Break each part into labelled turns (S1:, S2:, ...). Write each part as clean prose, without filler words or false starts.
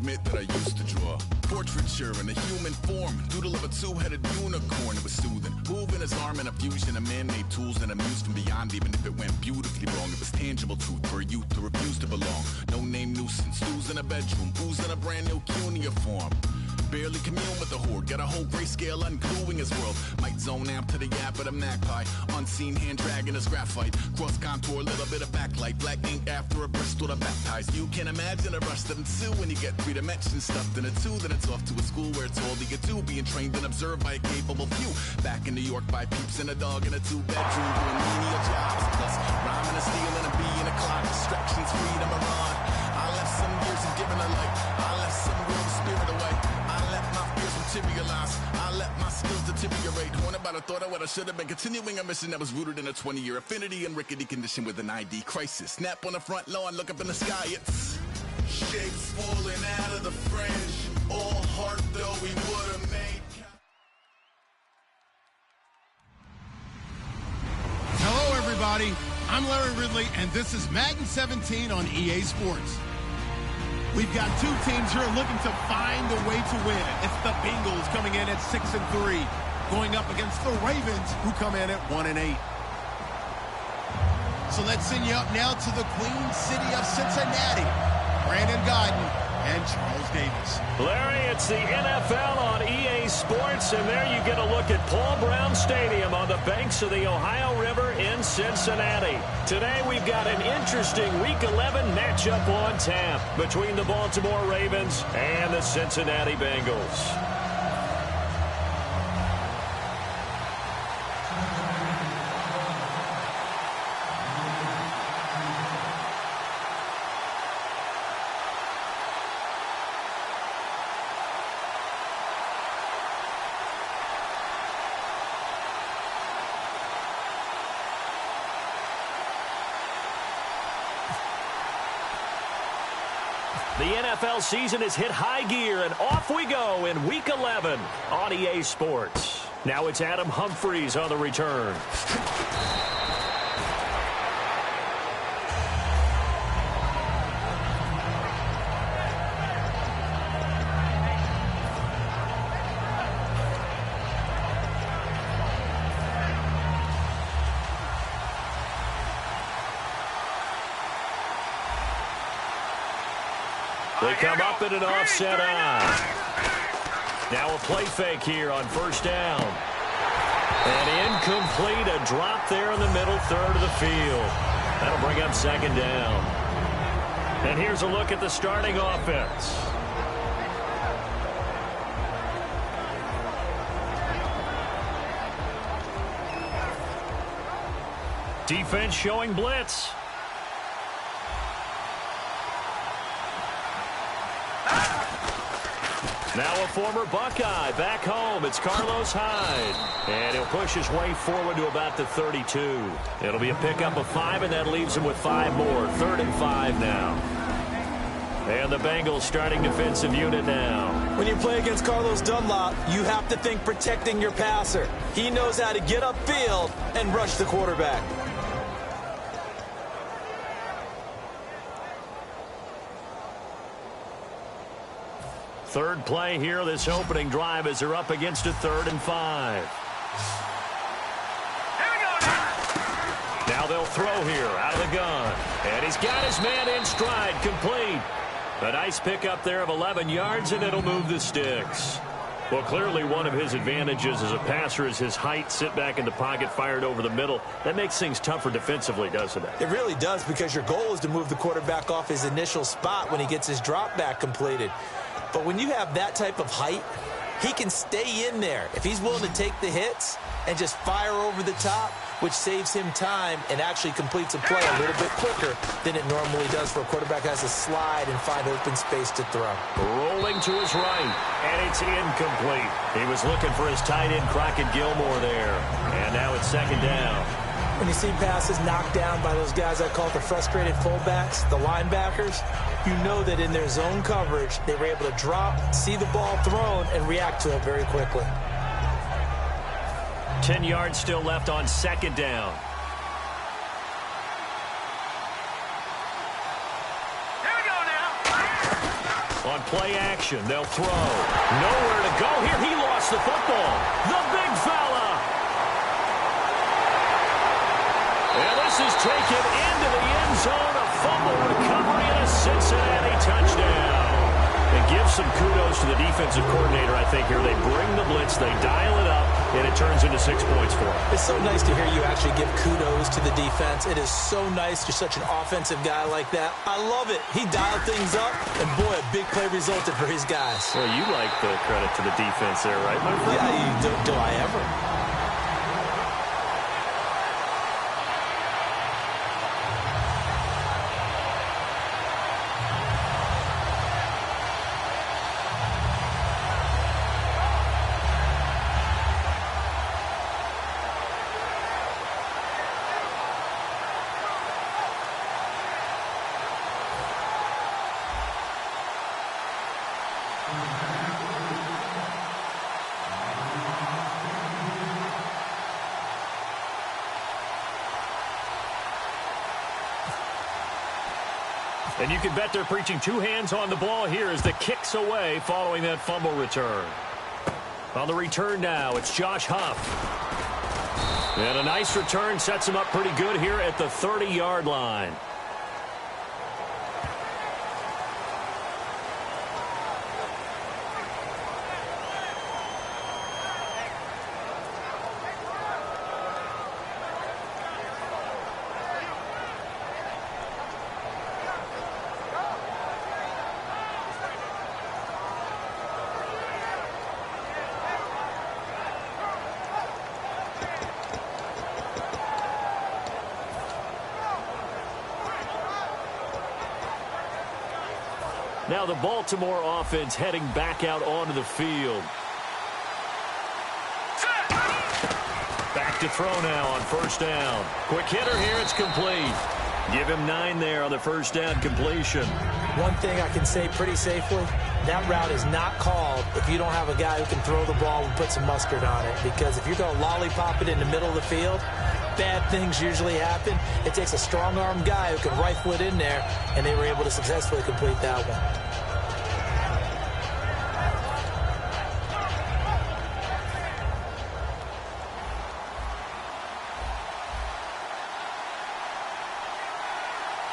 S1: admit that I used to draw portraiture in a human form, doodle of a two-headed unicorn. It was soothing, moving his arm in a fusion of man-made tools and amused from beyond. Even if it went beautifully wrong, it was tangible truth for a youth who refused to belong. No-name nuisance, who's in a bedroom, who's in a brand new cuneiform. Barely commune with the horde, got a whole grayscale ungluing his world. Might zone out to the yap of the magpie, unseen hand dragging his graphite. Cross contour, little bit of backlight, black ink after a Bristol to baptize. You can imagine a rush that ensue when you get 3 dimensions stuffed in a 2. Then it's off to a school where it's all you get to, being trained and observed by a capable few. Back in New York by peeps and a dog in a 2-bedroom, doing menial jobs. Plus rhyming and stealing and being a clock, distractions, freedom, a rod. I left some years of giving a light, I left some real spirit away. I let my fears materialize, I let my skills deteriorate. Haunted by the thought of what I should have been, continuing a mission that was rooted in a 20-year affinity and rickety condition with an ID crisis. Snap on the front lawn, look up in the sky, it's shapes falling out of the fringe. All heart though we would have made.
S2: Hello everybody, I'm Larry Ridley and this is Madden 17 on EA Sports. We've got 2 teams here looking to find a way to win. It's the Bengals coming in at 6-3, going up against the Ravens who come in at 1-8. So let's send you up now to the Queen City of Cincinnati. Brandon Godden and Charles Davis.
S3: Larry, it's the NFL on EA Sports, and there you get a look at Paul Brown Stadium on the banks of the Ohio River in Cincinnati. Today we've got an interesting Week 11 matchup on tap between the Baltimore Ravens and the Cincinnati Bengals. The NFL season has hit high gear, and off we go in Week 11 on EA Sports. Now it's Adam Humphries on the return. They come up in an offset eye. Now a play fake here on first down. And incomplete, a drop there in the middle third of the field. That'll bring up second down. And here's a look at the starting offense. Defense showing blitz. Now a former Buckeye back home. It's Carlos Hyde. And he'll push his way forward to about the 32. It'll be a pickup of 5, and that leaves him with 5 more. 3rd and 5 now. And the Bengals starting defensive unit now.
S4: When you play against Carlos Dunlop, you have to think protecting your passer. He knows how to get upfield and rush the quarterback.
S3: Third play here, this opening drive, as they're up against a 3rd and 5. Now they'll throw here out of the gun. And he's got his man in stride, complete. A nice pickup there of 11 yards, and it'll move the sticks. Well, clearly one of his advantages as a passer is his height, sit back in the pocket, fired over the middle. That makes things tougher defensively, doesn't it?
S4: It really does, because your goal is to move the quarterback off his initial spot when he gets his drop back completed. But when you have that type of height, he can stay in there if he's willing to take the hits and just fire over the top, which saves him time and actually completes a play a little bit quicker than it normally does for a quarterback who has to slide and find open space to throw.
S3: Rolling to his right, and it's incomplete. He was looking for his tight end, Crockett Gilmore, there. And now it's second down.
S4: When you see passes knocked down by those guys I call the frustrated fullbacks, the linebackers, you know that in their zone coverage, they were able to drop, see the ball thrown, and react to it very quickly.
S3: 10 yards still left on second down. On play action. They'll throw. Nowhere to go here. He lost the football. The big fella. And this is taken into the end zone. A fumble recovery and a Cincinnati touchdown. And give some kudos to the defensive coordinator, I think, here. They bring the blitz, they dial it up, and it turns into 6 points for them.
S4: It's so nice to hear you actually give kudos to the defense. It is so nice. You're such an offensive guy like that. I love it. He dialed things up, and boy, a big play resulted for his guys.
S3: Well, you like the credit to the defense there, right, my friend?
S4: Yeah, do I ever?
S3: And you can bet they're preaching two hands on the ball here as the kick's away following that fumble return. On the return now, it's Josh Huff. And a nice return sets him up pretty good here at the 30-yard line. Now the Baltimore offense heading back out onto the field. Back to throw now on first down. Quick hitter here, it's complete. Give him 9 there on the first down completion.
S4: One thing I can say pretty safely, that route is not called if you don't have a guy who can throw the ball and put some mustard on it. Because if you're going to lollipop it in the middle of the field, bad things usually happen. It takes a strong-arm guy who can rifle it in there, and they were able to successfully complete that one.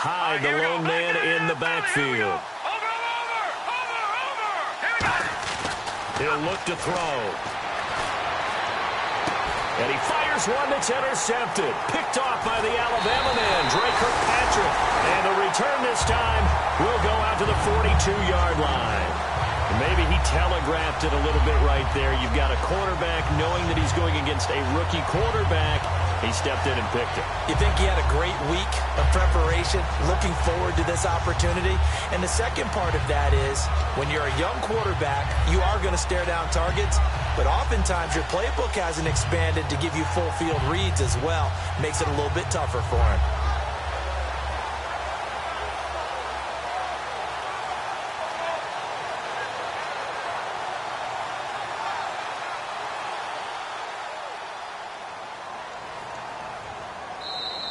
S3: Hyde, the lone man in the backfield. He'll look to throw. And he fires one that's intercepted. Picked off by the Alabama man, Drake Kirkpatrick. And the return this time will go out to the 42-yard line. Maybe he telegraphed it a little bit right there. You've got a quarterback knowing that he's going against a rookie quarterback. He stepped in and picked it.
S4: You think he had a great week of preparation, looking forward to this opportunity? And the second part of that is, when you're a young quarterback, you are going to stare down targets, but oftentimes your playbook hasn't expanded to give you full field reads as well. Makes it a little bit tougher for him.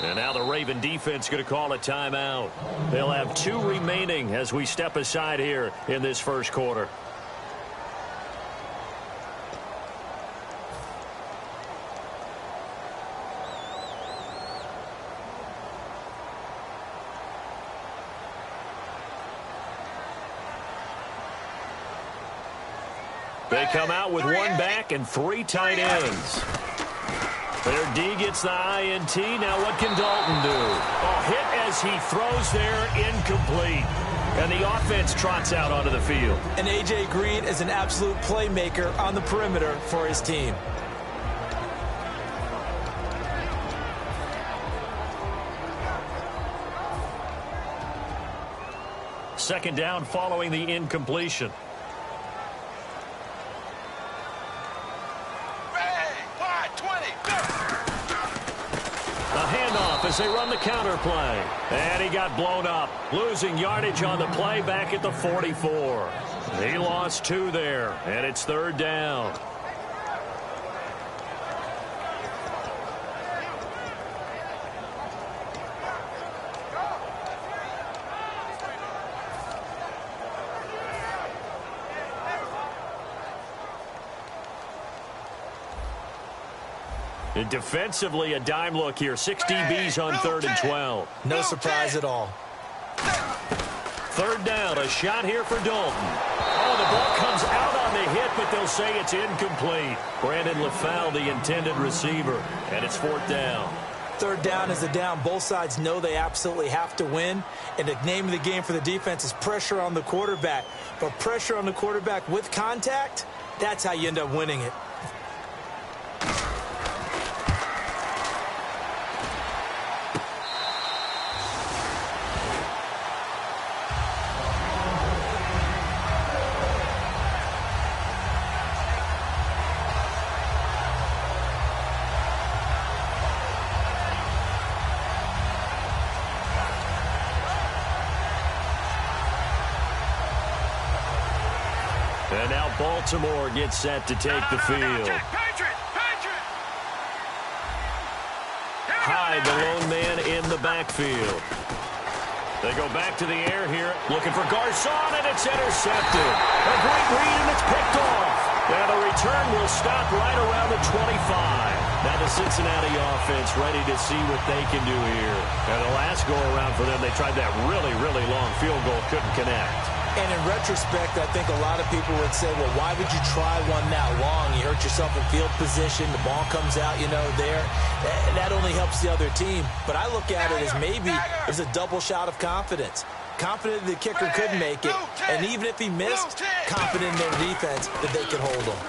S3: And now the Raven defense going to call a timeout. They'll have 2 remaining as we step aside here in this first quarter. They come out with 1 back and 3 tight ends. Their D gets the INT. Now what can Dalton do? A hit as he throws there, incomplete. And the offense trots out onto the field.
S4: And A.J. Green is an absolute playmaker on the perimeter for his team.
S3: Second down following the incompletion. As they run the counter play. And he got blown up. Losing yardage on the play back at the 44. He lost 2 there. And it's 3rd down. And defensively, a dime look here. 6 DBs on 3rd and 12.
S4: No surprise at all.
S3: 3rd down, a shot here for Dalton. Oh, the ball comes out on the hit, but they'll say it's incomplete. Brandon LaFowl, the intended receiver, and it's 4th down.
S4: 3rd down is a down. Both sides know they absolutely have to win, and the name of the game for the defense is pressure on the quarterback. But pressure on the quarterback with contact, that's how you end up winning it.
S3: And now Baltimore gets set to take the field. Hyde, the lone man in the backfield. They go back to the air here, looking for Garcon, and it's intercepted. A great read, and it's picked off. Now the return will stop right around the 25. Now the Cincinnati offense ready to see what they can do here. And the last go-around for them, they tried that really, really long field goal, couldn't connect.
S4: And in retrospect, I think a lot of people would say, well, why would you try one that long? You hurt yourself in field position. The ball comes out, there. That only helps the other team. But I look at it as maybe it's a double shot of confidence. Confident the kicker could make it. And even if he missed, confident in their defense that they could hold him.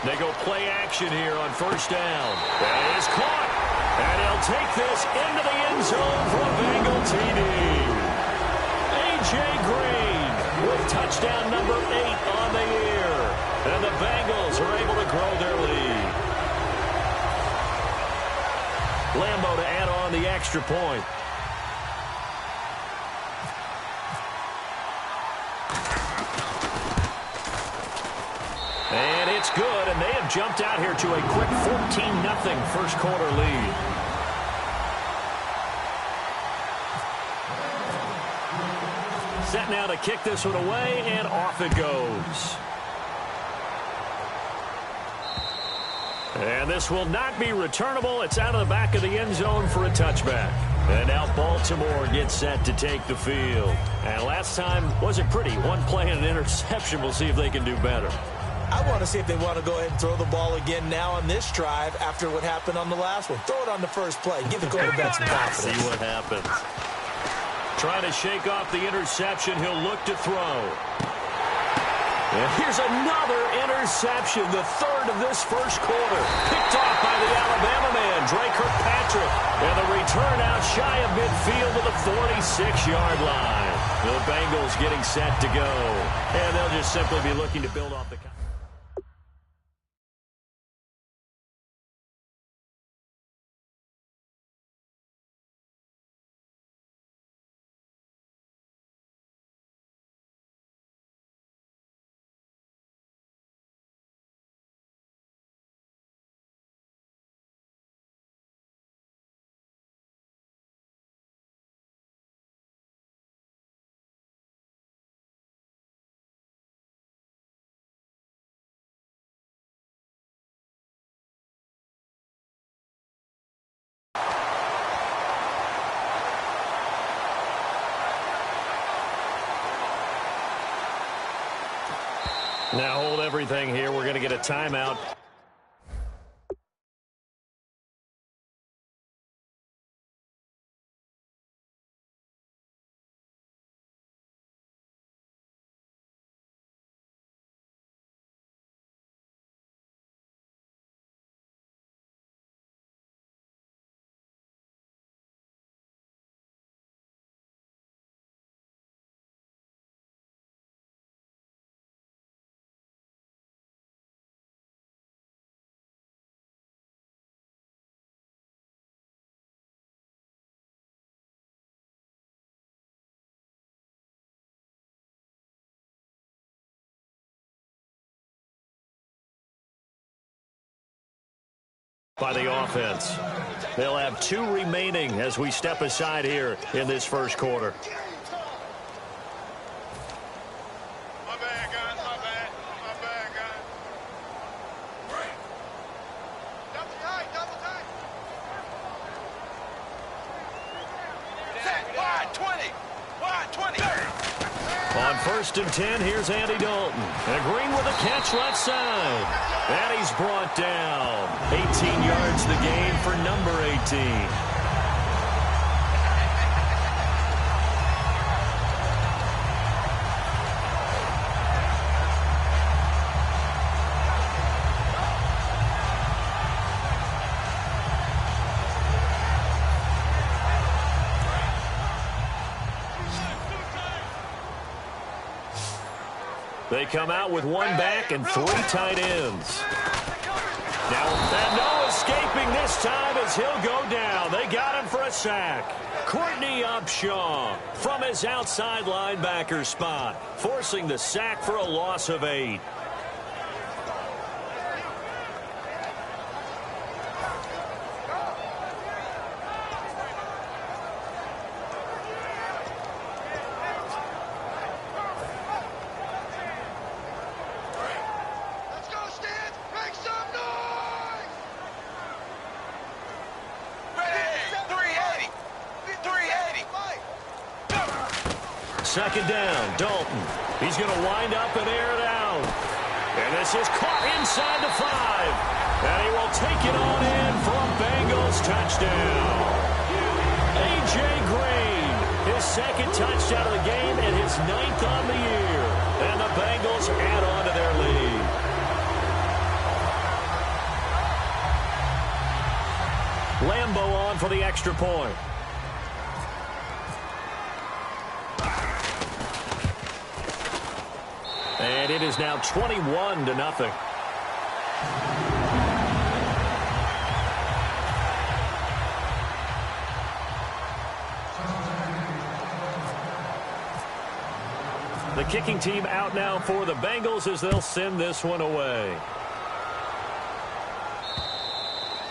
S3: They go play action here on 1st down. That is caught. And he'll take this into the end zone for a Bengal TD. A.J. Green with touchdown number 8 on the year. And the Bengals are able to grow their lead. Lambo to add on the extra point. And it's good, and they have jumped out here to a quick 14-0 first quarter lead. Set now to kick this one away, and off it goes. And this will not be returnable. It's out of the back of the end zone for a touchback. And now Baltimore gets set to take the field. And last time wasn't pretty. One play and an interception. We'll see if they can do better.
S4: I want to see if they want to go ahead and throw the ball again now on this drive after what happened on the last one. Throw it on the first play. Give the quarterback some confidence.
S3: See what happens. Trying to shake off the interception. He'll look to throw. And here's another interception, the 3rd of this first quarter. Picked off by the Alabama man, Dre Kirkpatrick. And the return out shy of midfield to the 46-yard line. The Bengals getting set to go. And they'll just simply be looking to build off the... Now hold everything here. We're going to get a timeout. By the offense. They'll have 2 remaining as we step aside here in this first quarter.
S5: My bad, guys. My bad, guys.
S3: 1st and 10, here's Andy Dalton. And Green with a catch left side. And he's brought down. 18 yards the gain for number 18. They come out with one back and 3 tight ends. Now, and no escaping this time as he'll go down. They got him for a sack. Courtney Upshaw from his outside linebacker spot, forcing the sack for a loss of 8. Second down, Dalton. He's going to wind up and air it out. And this is caught inside the 5. And he will take it on in for a Bengals touchdown. A.J. Green, his 2nd touchdown of the game and his 9th on the year. And the Bengals add on to their lead. Lambo on for the extra point. And it is now 21-0. The kicking team out now for the Bengals as they'll send this one away.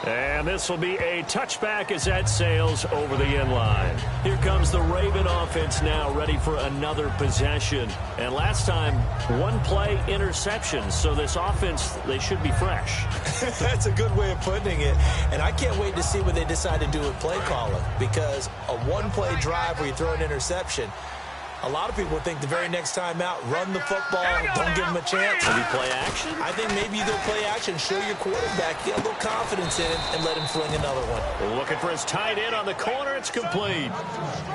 S3: And this will be a touchback as that sails over the end line. Here comes the Raven offense now, ready for another possession. And last time, 1-play interception. So this offense, they should be fresh.
S4: That's a good way of putting it. And I can't wait to see what they decide to do with play calling. Because a 1-play drive where you throw an interception, a lot of people think the very next time out, run the football, don't give them a chance.
S3: Maybe play action?
S4: I think maybe you go play action, show your quarterback, get a little confidence in him, and let him fling another one.
S3: Looking for his tight end on the corner. It's complete.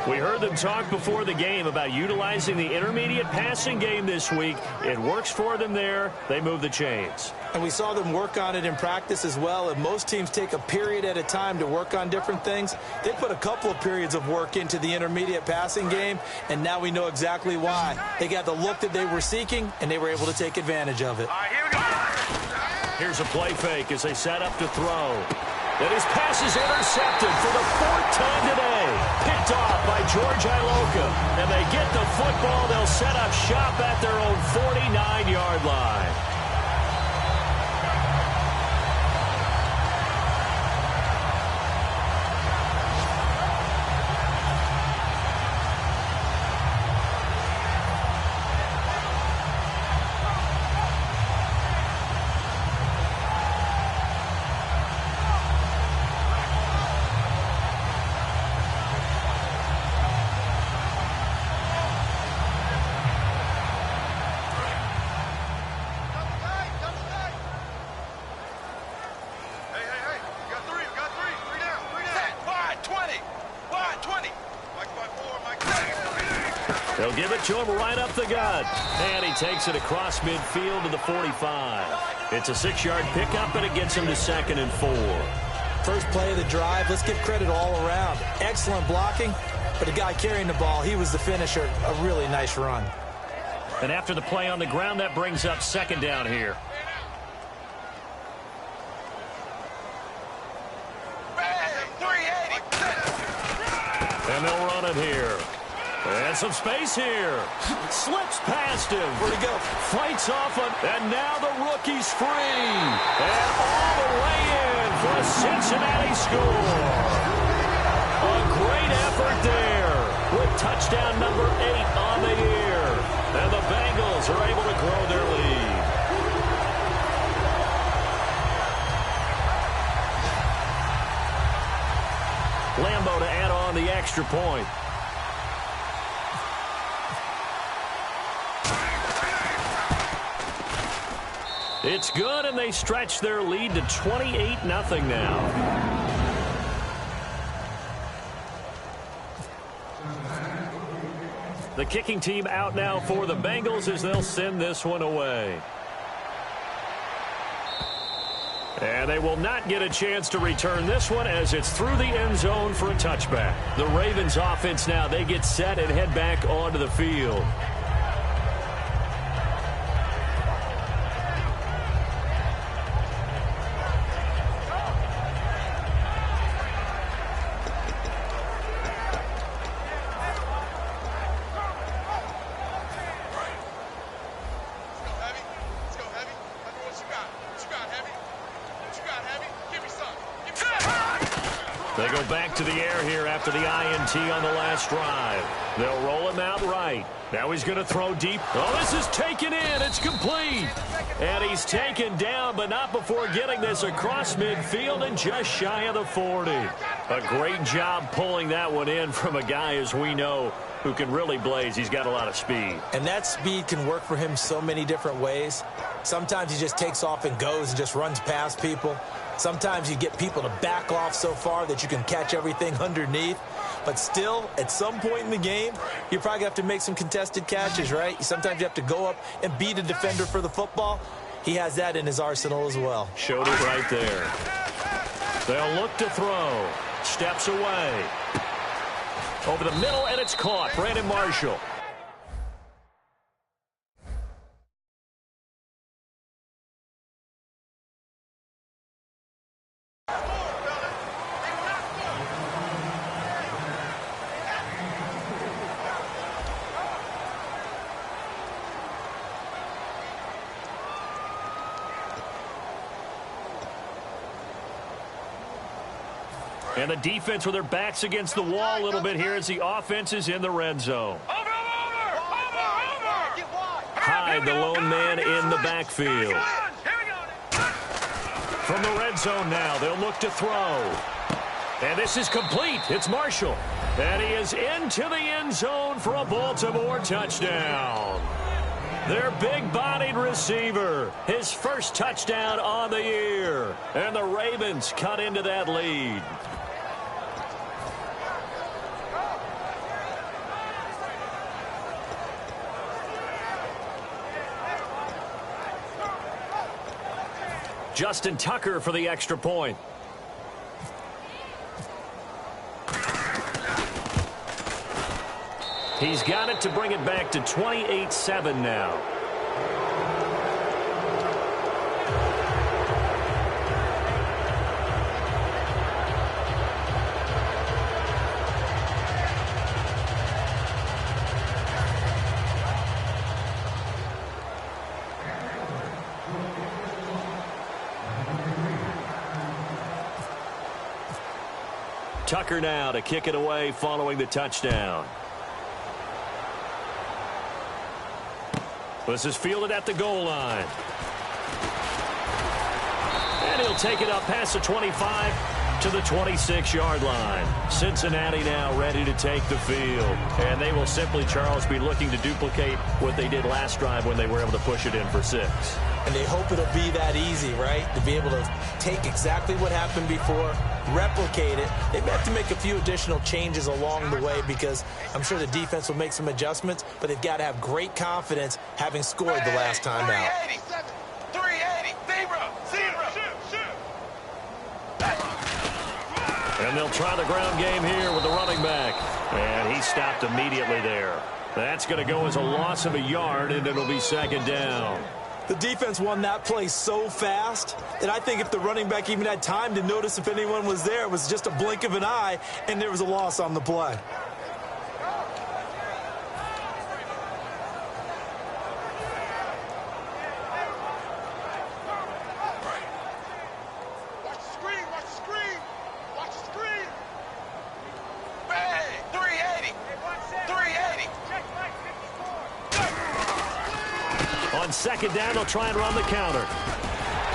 S3: We heard them talk before the game about utilizing the intermediate passing game this week. It works for them there. They move the chains.
S4: And we saw them work on it in practice as well. And most teams take a period at a time to work on different things. They put a couple of periods of work into the intermediate passing game, and now we know exactly why. They got the look that they were seeking, and they were able to take advantage of it.
S5: All right, here we go.
S3: Here's a play fake as they set up to throw. And his pass is intercepted for the 4th time today. Picked off by George Iloka. And they get the football. They'll set up shop at their own 49-yard line. They'll give it to him right up the gut. And he takes it across midfield to the 45. It's a 6-yard pickup, and it gets him to 2nd and 4.
S4: First play of the drive, let's give credit all around. Excellent blocking, but the guy carrying the ball, he was the finisher. A really nice run.
S3: And after the play on the ground, that brings up 2nd down here. And they'll run it here. And some space here. Slips past him.
S4: Where'd he go?
S3: Fights off him. And now the rookie's free. And all the way in for a Cincinnati score. A great effort there with touchdown number 8 on the year. And the Bengals are able to grow their lead. Lambo to add on the extra point. It's good, and they stretch their lead to 28-0 now. The kicking team out now for the Bengals as they'll send this one away. And they will not get a chance to return this one as it's through the end zone for a touchback. The Ravens offense now, they get set and head back onto the field. They go back to the air here after the INT on the last drive. They'll roll him out right. Now he's going to throw deep. Oh, this is taken in. It's complete. And he's taken down, but not before getting this across midfield and just shy of the 40. A great job pulling that one in from a guy, as we know, who can really blaze. He's got a lot of speed.
S4: And that speed can work for him so many different ways. Sometimes he just takes off and goes and just runs past people. Sometimes you get people to back off so far that you can catch everything underneath. But still, at some point in the game, you're probably going to have to make some contested catches, right? Sometimes you have to go up and beat a defender for the football. He has that in his arsenal as well.
S3: Showed it right there. They'll look to throw. Steps away. Over the middle, and it's caught. Brandon Marshall. And the defense with their backs against the wall a little bit here as the offense is in the red zone. Hyde, the lone man in the backfield. From the red zone now, they'll look to throw. And this is complete. It's Marshall. And he is into the end zone for a Baltimore touchdown. Their big-bodied receiver, his first touchdown on the year. And the Ravens cut into that lead. Justin Tucker for the extra point. He's got it to bring it back to 28-7 now. Tucker now to kick it away following the touchdown. This is fielded at the goal line. And he'll take it up past the 25 to the 26-yard line. Cincinnati now ready to take the field. And they will simply, Charles, be looking to duplicate what they did last drive when they were able to push it in for 6.
S4: And they hope it'll be that easy, right? To be able to take exactly what happened before, replicate it. They may have to make a few additional changes along the way because I'm sure the defense will make some adjustments, but they've got to have great confidence having scored the last time out.
S5: 380, zero.
S3: And they'll try the ground game here with the running back. And he stopped immediately there. That's going to go as a loss of a yard, and it'll be second down.
S4: The defense won that play so fast that I think if the running back even had time to notice if anyone was there, it was just a blink of an eye, and there was a loss on the play.
S3: Second down, they'll try and run the counter.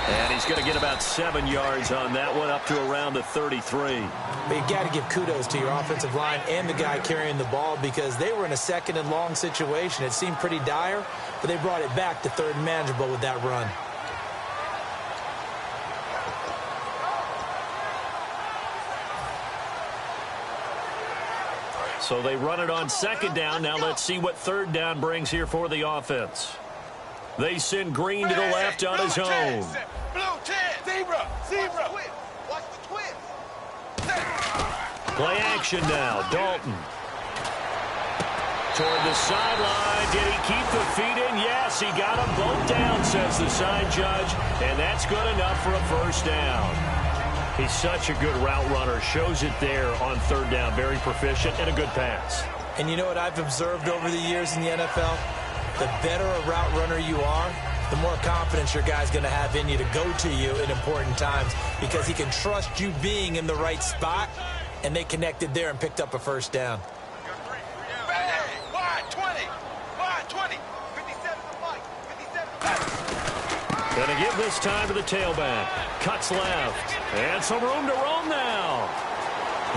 S3: And he's going to get about 7 yards on that one, up to around the 33.
S4: But you've got to give kudos to your offensive line and the guy carrying the ball because they were in a second and long situation. It seemed pretty dire, but they brought it back to third and manageable with that run.
S3: So they run it on second down. Now let's see what third down brings here for the offense. They send Green to the left on his own.
S5: Blue 10. Zebra. Zebra. Watch the twist.
S3: Play action now. Dalton. Toward the sideline. Did he keep the feet in? Yes, he got them both down, says the side judge. And that's good enough for a first down. He's such a good route runner. Shows it there on third down. Very proficient and a good pass.
S4: And you know what I've observed over the years in the NFL? The better a route runner you are, the more confidence your guy's going to have in you to go to you in important times because he can trust you being in the right spot, and they connected there and picked up a first down.
S5: Wide 20. Wide 20. 57 to Mike. 57 to
S3: Going to give this time to the tailback. Cuts left. And some room to roam now.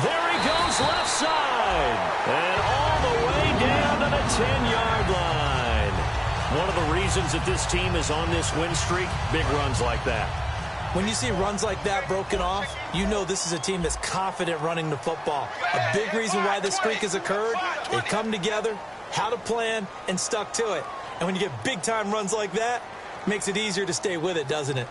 S3: There he goes left side. And all the way down to the 10-yard line. One of the reasons that this team is on this win streak, big runs like that.
S4: When you see runs like that broken off, you know this is a team that's confident running the football. A big reason why this streak has occurred, they've come together, had a plan, and stuck to it. And when you get big-time runs like that, it makes it easier to stay with it, doesn't it?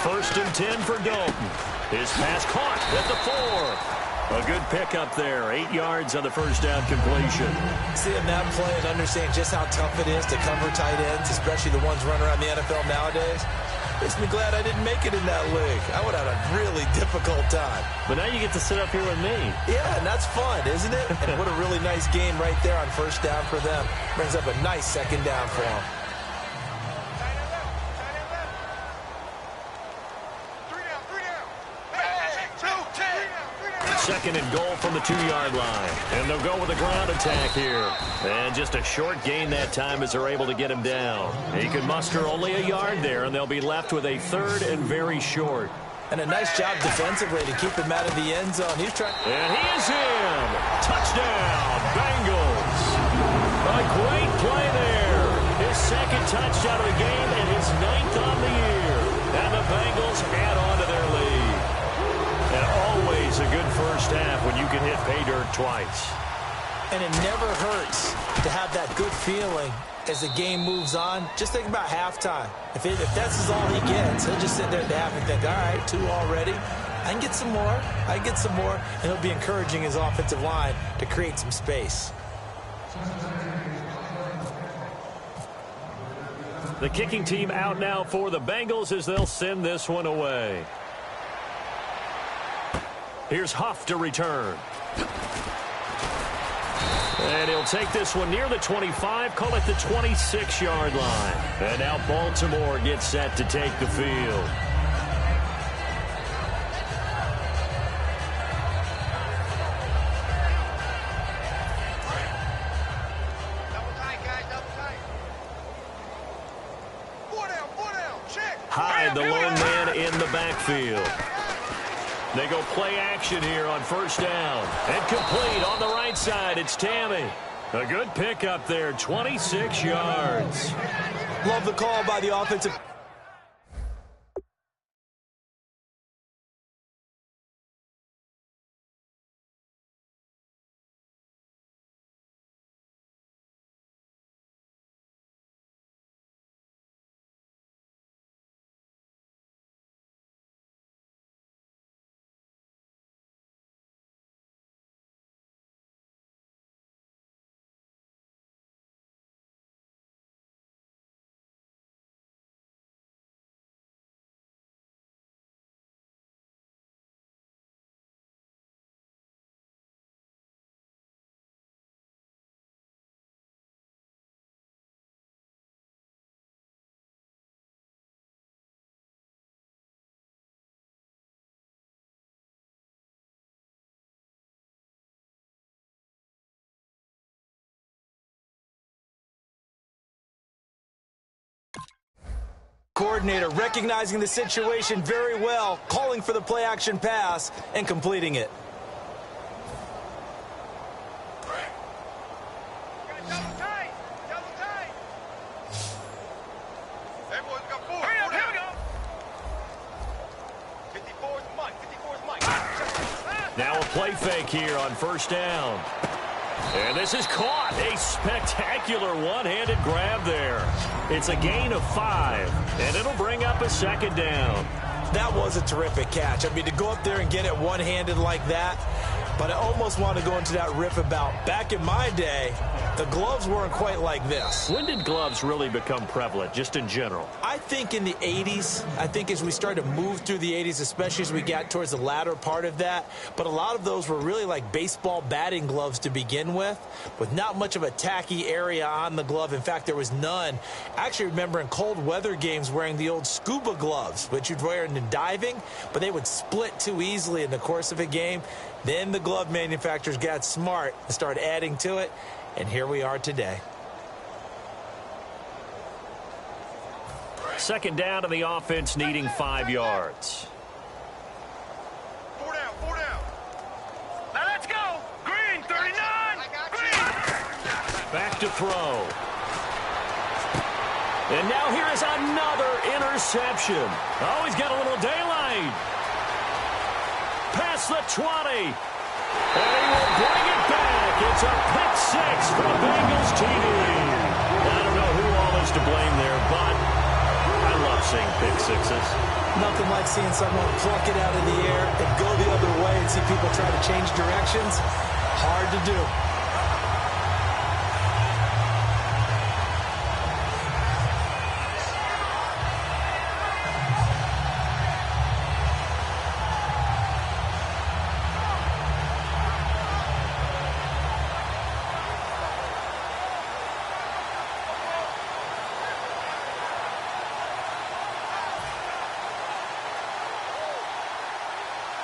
S3: First and 10 for Dalton. His pass caught at the 4. A good pickup there. 8 yards on the first down completion.
S4: Seeing that play and understand just how tough it is to cover tight ends, especially the ones running around the NFL nowadays, makes me glad I didn't make it in that league. I would have had a really difficult time.
S3: But now you get to sit up here with me.
S4: Yeah, and that's fun, isn't it? And what a really nice game right there on first down for them. Brings up a nice second down for them.
S3: Second and goal from the 2-yard line. And they'll go with a ground attack here. And just a short gain that time as they're able to get him down. He can muster only a yard there, and they'll be left with a third and very short.
S4: And a nice job defensively to keep him out of the end zone. He's trying.
S3: And he is in. Touchdown, Bengals. A great play there. His second touchdown of the game and his 9th on the year. And the Bengals add on to their lead. And always a good first half when you can hit pay dirt twice.
S4: And it never hurts to have that good feeling as the game moves on. Just think about halftime. If that's all he gets, he'll just sit there at the half and think, all right, 2 already. I can get some more. I can get some more. And he'll be encouraging his offensive line to create some space.
S3: The kicking team out now for the Bengals as they'll send this one away. Here's Huff to return. And he'll take this one near the 25, call it the 26-yard line. And now Baltimore gets set to take the field.
S5: Double tight, guys, double tight. 4 down, check.
S3: Hyde, the lone man in the backfield. They go play action here on first down. And complete on the right side. It's Tammy. A good pickup there, 26 yards.
S4: Love the call by the offensive. Coordinator recognizing the situation very well, calling for the play action pass and completing it.
S5: Double tight, double tight.
S3: play fake here on first down. And this is caught. A spectacular one-handed grab there. It's a gain of 5, and it'll bring up a second down.
S4: That was a terrific catch. I mean, to go up there and get it one-handed like that, but I almost want to go into that riff about back in my day, the gloves weren't quite like this.
S3: When did gloves really become prevalent, just in general?
S4: I think in the 80s. I think as we started to move through the 80s, especially as we got towards the latter part of that. But a lot of those were really like baseball batting gloves to begin with not much of a tacky area on the glove. In fact, there was none. I actually remember in cold weather games wearing the old scuba gloves, which you'd wear in diving, but they would split too easily in the course of a game. Then the glove manufacturers got smart and started adding to it, and here we are today.
S3: Second down, and the offense needing 5 yards.
S5: 4 down, 4 down. Now let's go. Green, 39. Green.
S3: Back to throw. And now here is another interception. Oh, he's got a little daylight. Past the 20. And he will bring it back. It's a pick 6 for the Bengals TD. I don't know who all is to blame there, but I love seeing pick 6s.
S4: Nothing like seeing someone pluck it out of the air and go the other way and see people try to change directions. Hard to do.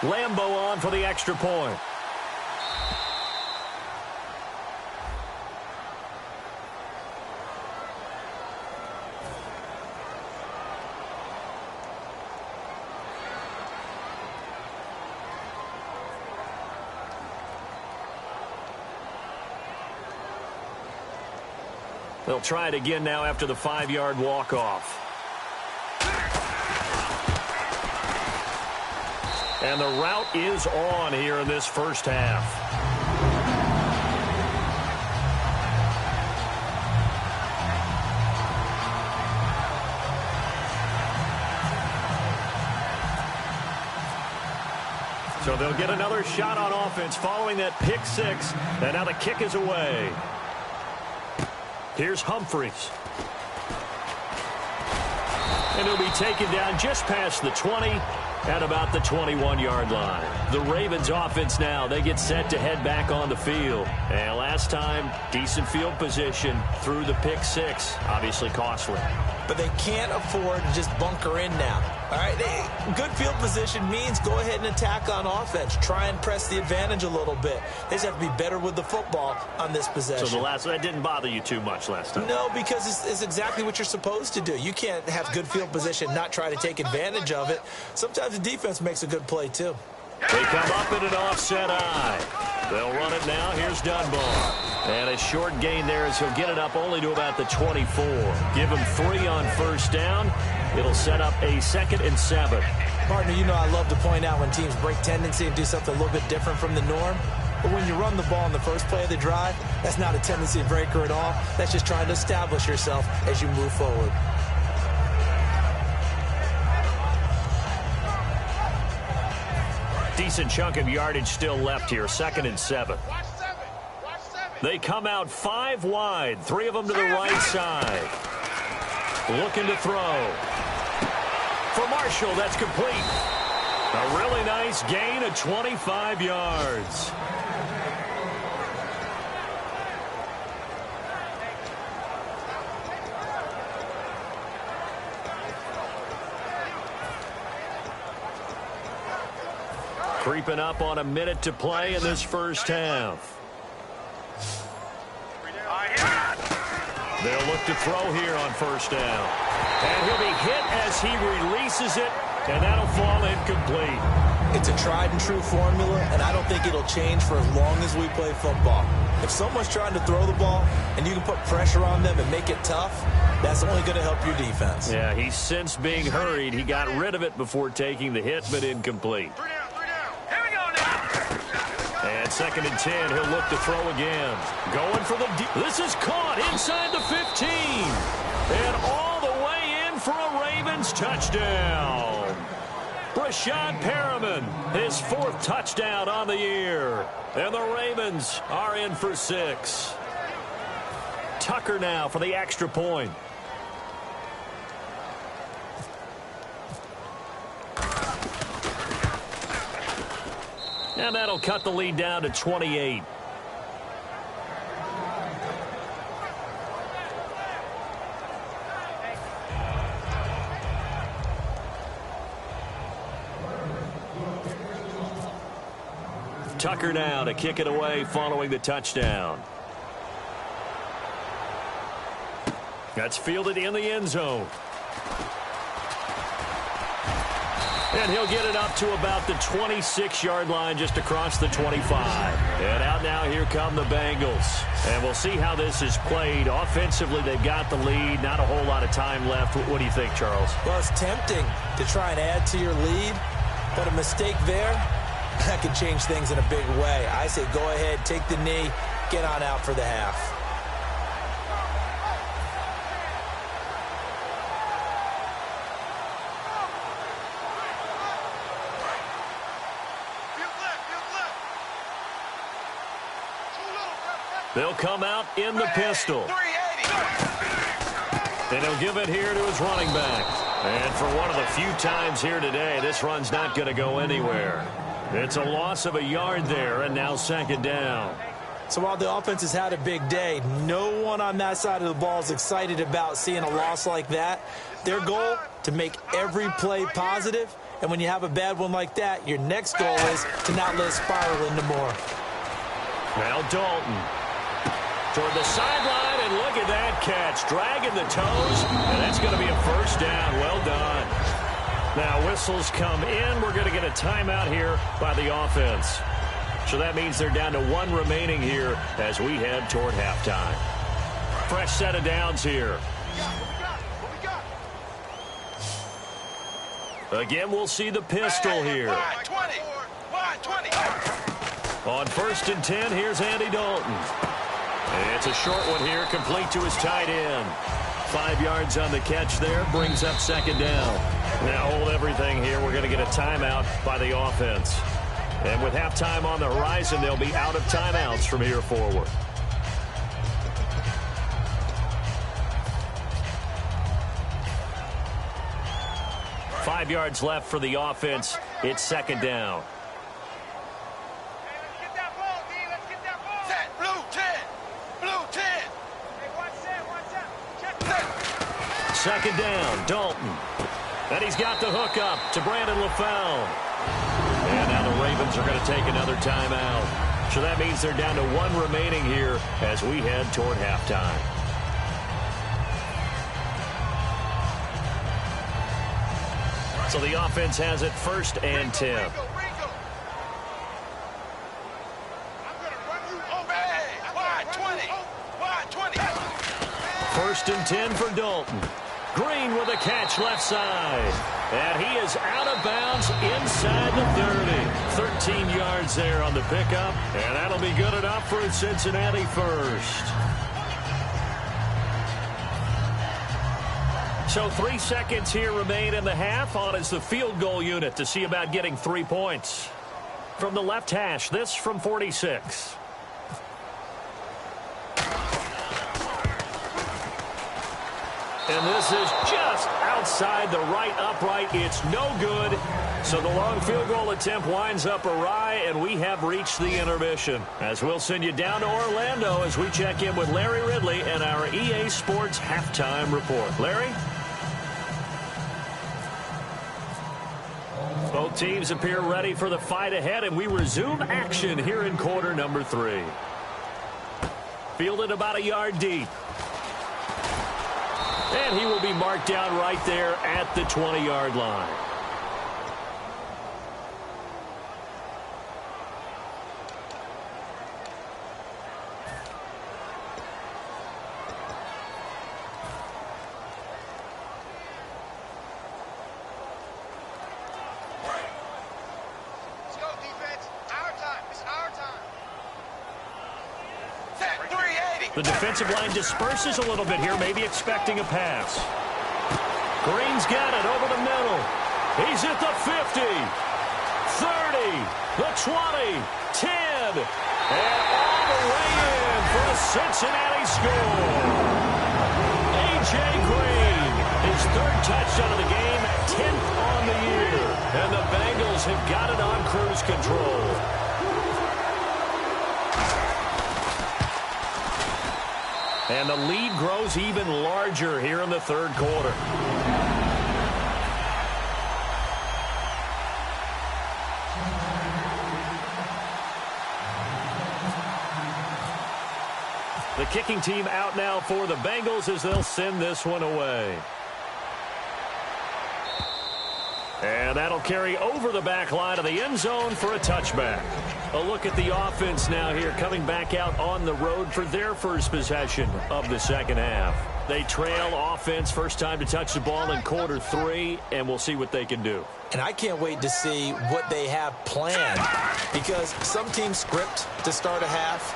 S3: Lambo on for the extra point. They'll try it again now after the 5-yard walk-off. And the route is on here in this first half. So they'll get another shot on offense following that pick 6. And now the kick is away. Here's Humphries. And he'll be taken down just past the 20 at about the 21-yard line. The Ravens offense now, they get set to head back on the field. And last time, decent field position through the pick 6. Obviously costly.
S4: But they can't afford to just bunker in now. All right, good field position means go ahead and attack on offense. Try and press the advantage a little bit. They just have to be better with the football on this possession.
S3: So that didn't bother you too much last time?
S4: No, because it's exactly what you're supposed to do. You can't have good field position, not try to take advantage of it. Sometimes the defense makes a good play, too.
S3: They come up in an offset eye. They'll run it now. Here's Dunbar. And a short gain there as he'll get it up only to about the 24. Give him 3 on first down. It'll set up a 2nd and 7.
S4: Partner, you know I love to point out when teams break tendency and do something a little bit different from the norm. But when you run the ball in the first play of the drive, that's not a tendency breaker at all. That's just trying to establish yourself as you move forward.
S3: Decent chunk of yardage still left here. 2nd and 7. They come out 5 wide. 3 of them to the right side. Looking to throw. For Marshall, that's complete. A really nice gain of 25 yards. Creeping up on a minute to play in this first half. They'll look to throw here on first down. And he'll be hit as he releases it, and that'll fall incomplete.
S4: It's a tried and true formula, and I don't think it'll change for as long as we play football. If someone's trying to throw the ball and you can put pressure on them and make it tough, that's only going to help your defense.
S3: Yeah, he's since being hurried. He got rid of it before taking the hit, but incomplete.
S5: 3 down, 3 down. Here we go now.
S3: And 2nd and 10, he'll look to throw again. Going for the this is caught inside the 15. And all the way in for a Ravens touchdown. Rashad Perriman, his 4th touchdown on the year. And the Ravens are in for 6. Tucker now for the extra point. And that'll cut the lead down to 28. Tucker now to kick it away following the touchdown. That's fielded in the end zone. And he'll get it up to about the 26-yard line just across the 25. And out now, here come the Bengals. And we'll see how this is played. Offensively, they've got the lead. Not a whole lot of time left. What do you think, Charles?
S4: Well, it's tempting to try and add to your lead, but a mistake there, that could change things in a big way. I say go ahead, take the knee, get on out for the half.
S3: They'll come out in the pistol. And he'll give it here to his running back. And for one of the few times here today, this run's not going to go anywhere. It's a loss of a yard there, and now 2nd down.
S4: So while the offense has had a big day, no one on that side of the ball is excited about seeing a loss like that. Their goal, to make every play positive. And when you have a bad one like that, your next goal is to not let it spiral into more.
S3: Now Dalton toward the sideline, and look at that catch. Dragging the toes, and that's going to be a 1st down. Well done. Now whistles come in. We're going to get a timeout here by the offense. So that means they're down to 1 remaining here as we head toward halftime. Fresh set of downs here. Again, we'll see the pistol here. On 1st and 10, here's Andy Dalton. It's a short one here, complete to his tight end. 5 yards on the catch there, brings up 2nd down. Now hold everything here. We're going to get a timeout by the offense. And with halftime on the horizon, they'll be out of timeouts from here forward. Five yards left for the offense. It's 2nd down. Second down, Dalton. And he's got the hook up to Brandon LaFell. And now the Ravens are going to take another timeout. So that means they're down to 1 remaining here as we head toward halftime. So the offense has it 1st and 10. First and 10 for Dalton. Green with a catch left side. And he is out of bounds inside the 30. 13 yards there on the pickup. And that'll be good enough for a Cincinnati 1st. So 3 seconds here remain in the half. On is the field goal unit to see about getting 3 points. From the left hash, this from 46. And this is just outside the right upright. It's no good. So the long field goal attempt winds up awry, and we have reached the intermission. As we'll send you down to Orlando as we check in with Larry Ridley and our EA Sports Halftime Report. Larry? Both teams appear ready for the fight ahead, and we resume action here in quarter number 3. Fielded about a yard deep. And he will be marked down right there at the 20-yard line.
S5: Let's go, defense. Our time. It's our time. Set 380.
S3: The defensive line disperses a little bit here, maybe expecting a pass. Green's got it over the middle. He's at the 50, 30, the 20, 10, and all the way in for a Cincinnati score. A.J. Green, his third touchdown of the game, 10th on the year. And the Bengals have got it on cruise control. And the lead grows even larger here in the third quarter. The kicking team out now for the Bengals as they'll send this one away. And that'll carry over the back line of the end zone for a touchback. A look at the offense now here, coming back out on the road for their first possession of the second half. They trail offense, first time to touch the ball in quarter 3, and we'll see what they can do.
S4: And I can't wait to see what they have planned, because some teams script to start a half.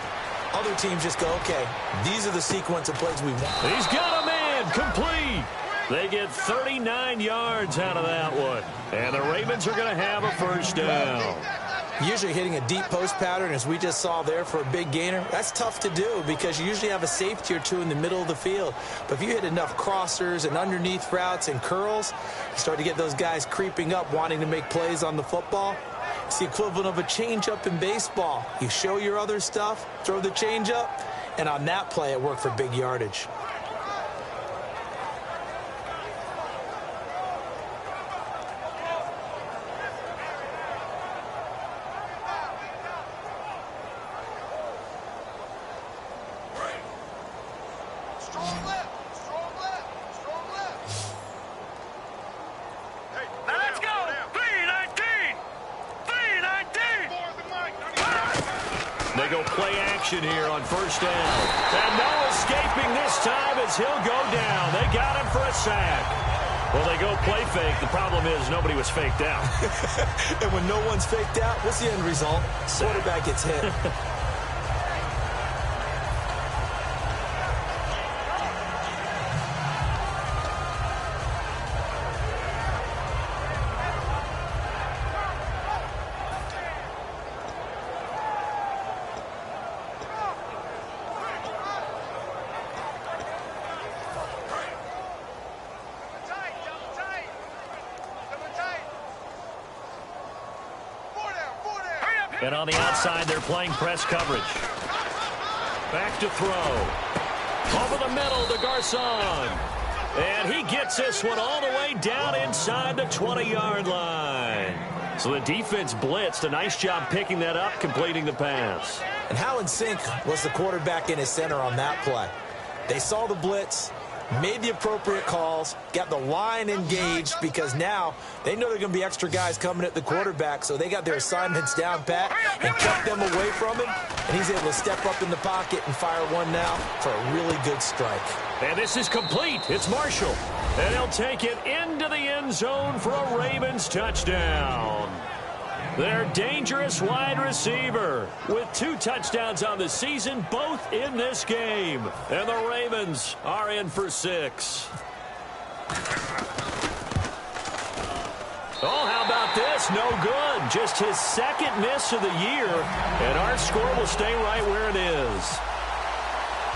S4: Other teams just go, okay, these are the sequence of plays we want.
S3: He's got a man, complete. They get 39 yards out of that one. And the Ravens are going to have a first down.
S4: Usually hitting a deep post pattern, as we just saw there, for a big gainer, that's tough to do because you usually have a safety or two in the middle of the field. But if you hit enough crossers and underneath routes and curls, you start to get those guys creeping up, wanting to make plays on the football. It's the equivalent of a changeup in baseball. You show your other stuff, throw the changeup, and on that play, it worked for big yardage.
S3: They go play action here on first down. And no escaping this time as he'll go down. They got him for a sack. Well, they go play fake. The problem is nobody was faked out.
S4: And when no one's faked out, what's the end result? Quarterback gets hit.
S3: And on the outside, they're playing press coverage. Back to throw. Over the middle to Garcon. And he gets this one all the way down inside the 20-yard line. So the defense blitzed. A nice job picking that up, completing the pass.
S4: And how in sync was the quarterback in his center on that play? They saw the blitz, made the appropriate calls, got the line engaged, because now they know there are going to be extra guys coming at the quarterback, so they got their assignments down pat and kept them away from him, and he's able to step up in the pocket and fire one now for a really good strike.
S3: And this is complete. It's Marshall, and he'll take it into the end zone for a Ravens touchdown. Their dangerous wide receiver with 2 touchdowns on the season, both in this game. And the Ravens are in for 6. Oh, how about this? No good. Just his second miss of the year. And our score will stay right where it is.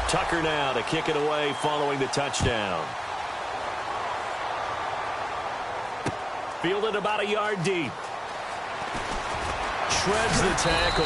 S3: Tucker now to kick it away following the touchdown. Fielded about a yard deep. Shreds the tackle.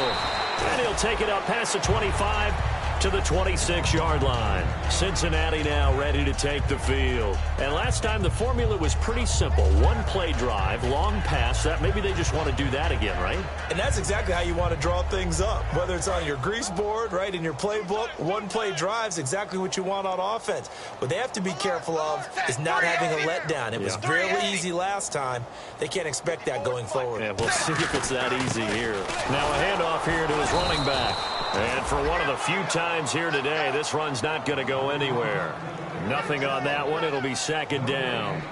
S3: And he'll take it up past the 25 to the 26-yard line. Cincinnati now ready to take the field. And last time the formula was pretty simple. 1-play drive, long pass. That maybe they just want to do that again, right?
S4: And that's exactly how you want to draw things up. Whether it's on your grease board, right, in your playbook, 1-play drive's exactly what you want on offense. What they have to be careful of is not having a letdown. It was fairly easy last time. They can't expect that going forward.
S3: Yeah, we'll see if it's that easy here. Now a handoff here to his running back. And for one of the few times here today, this run's not going to go anywhere. Nothing on that one. It'll be second down.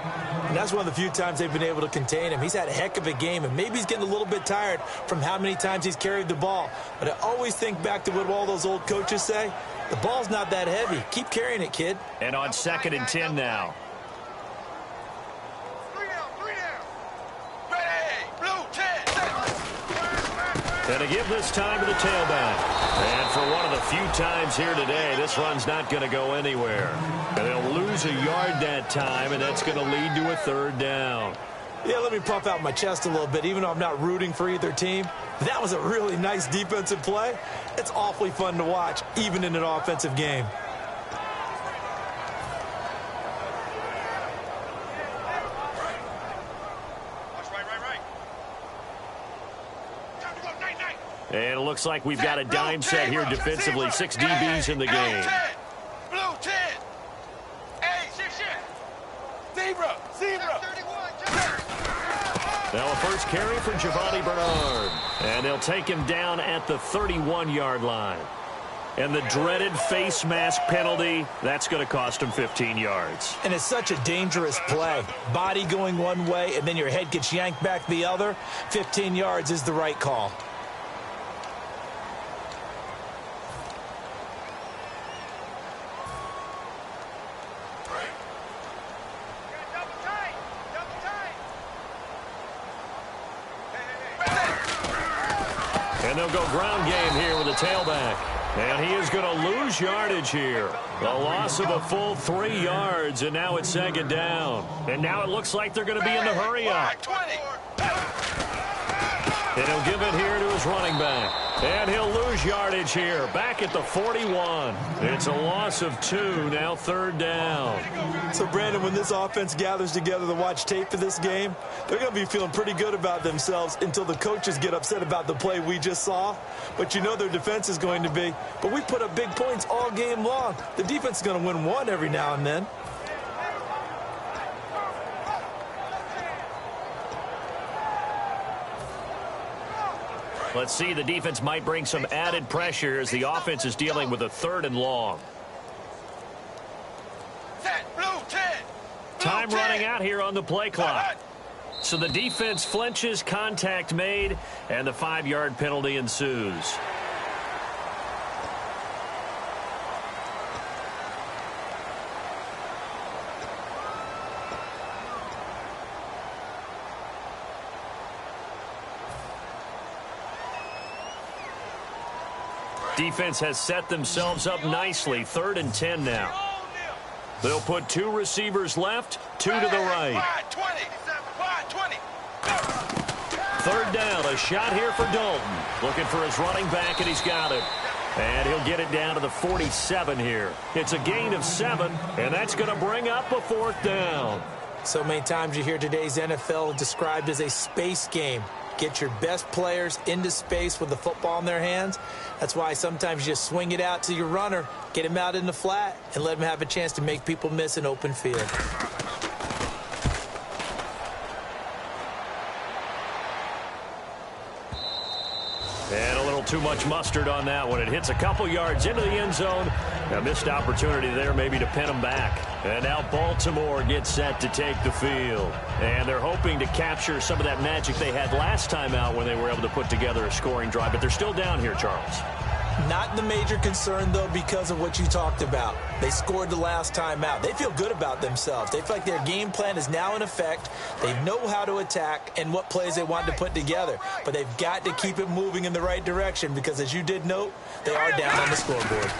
S4: And that's one of the few times they've been able to contain him. He's had a heck of a game, and maybe he's getting a little bit tired from how many times he's carried the ball. But I always think back to what all those old coaches say. The ball's not that heavy. Keep carrying it, kid.
S3: And on 2nd and 10 now. And to give this time to the tailback. And for one of the few times here today, this run's not going to go anywhere. And they'll lose a yard that time, and that's going to lead to a 3rd down.
S4: Yeah, let me puff out my chest a little bit, even though I'm not rooting for either team. That was a really nice defensive play. It's awfully fun to watch, even in an offensive game.
S3: And it looks like we've got a dime set here defensively. 6 DBs in the game.
S5: Blue 10. Hey, zebra.
S3: Now a first carry for Giovanni Bernard. And they'll take him down at the 31-yard line. And the dreaded face mask penalty, that's going to cost him 15 yards.
S4: And it's such a dangerous play. Body going one way, and then your head gets yanked back the other. 15 yards is the right call.
S3: And they'll go ground game here with a tailback. And he is going to lose yardage here. A loss of a full 3 yards, and now it's 2nd down. And now it looks like they're going to be in the hurry up. And he'll give it here to his running back. And he'll lose yardage here, back at the 41. It's a loss of 2, now 3rd down.
S4: So, Brandon, when this offense gathers together to watch tape for this game, they're going to be feeling pretty good about themselves until the coaches get upset about the play we just saw. But you know their defense is going to be. But we put up big points all game long. The defense is going to win one every now and then.
S3: Let's see, the defense might bring some added pressure as the offense is dealing with a 3rd and long. Time running out here on the play clock. So the defense flinches, contact made, and the 5-yard penalty ensues. Defense has set themselves up nicely. 3rd and 10 now. They'll put 2 receivers left, 2 to the right. 3rd down, a shot here for Dalton. Looking for his running back, and he's got it. And he'll get it down to the 47 here. It's a gain of 7, and that's going to bring up a 4th down.
S4: So many times you hear today's NFL described as a space game. Get your best players into space with the football in their hands. That's why sometimes you just swing it out to your runner, get him out in the flat, and let him have a chance to make people miss an open field.
S3: And a little too much mustard on that one. It hits a couple yards into the end zone. A missed opportunity there maybe to pin them back. And now Baltimore gets set to take the field. And they're hoping to capture some of that magic they had last time out when they were able to put together a scoring drive. But they're still down here, Charles.
S4: Not the major concern, though, because of what you talked about. They scored the last time out. They feel good about themselves. They feel like their game plan is now in effect. They know how to attack and what plays they want to put together. But they've got to keep it moving in the right direction because, as you did note, they are down on the scoreboard.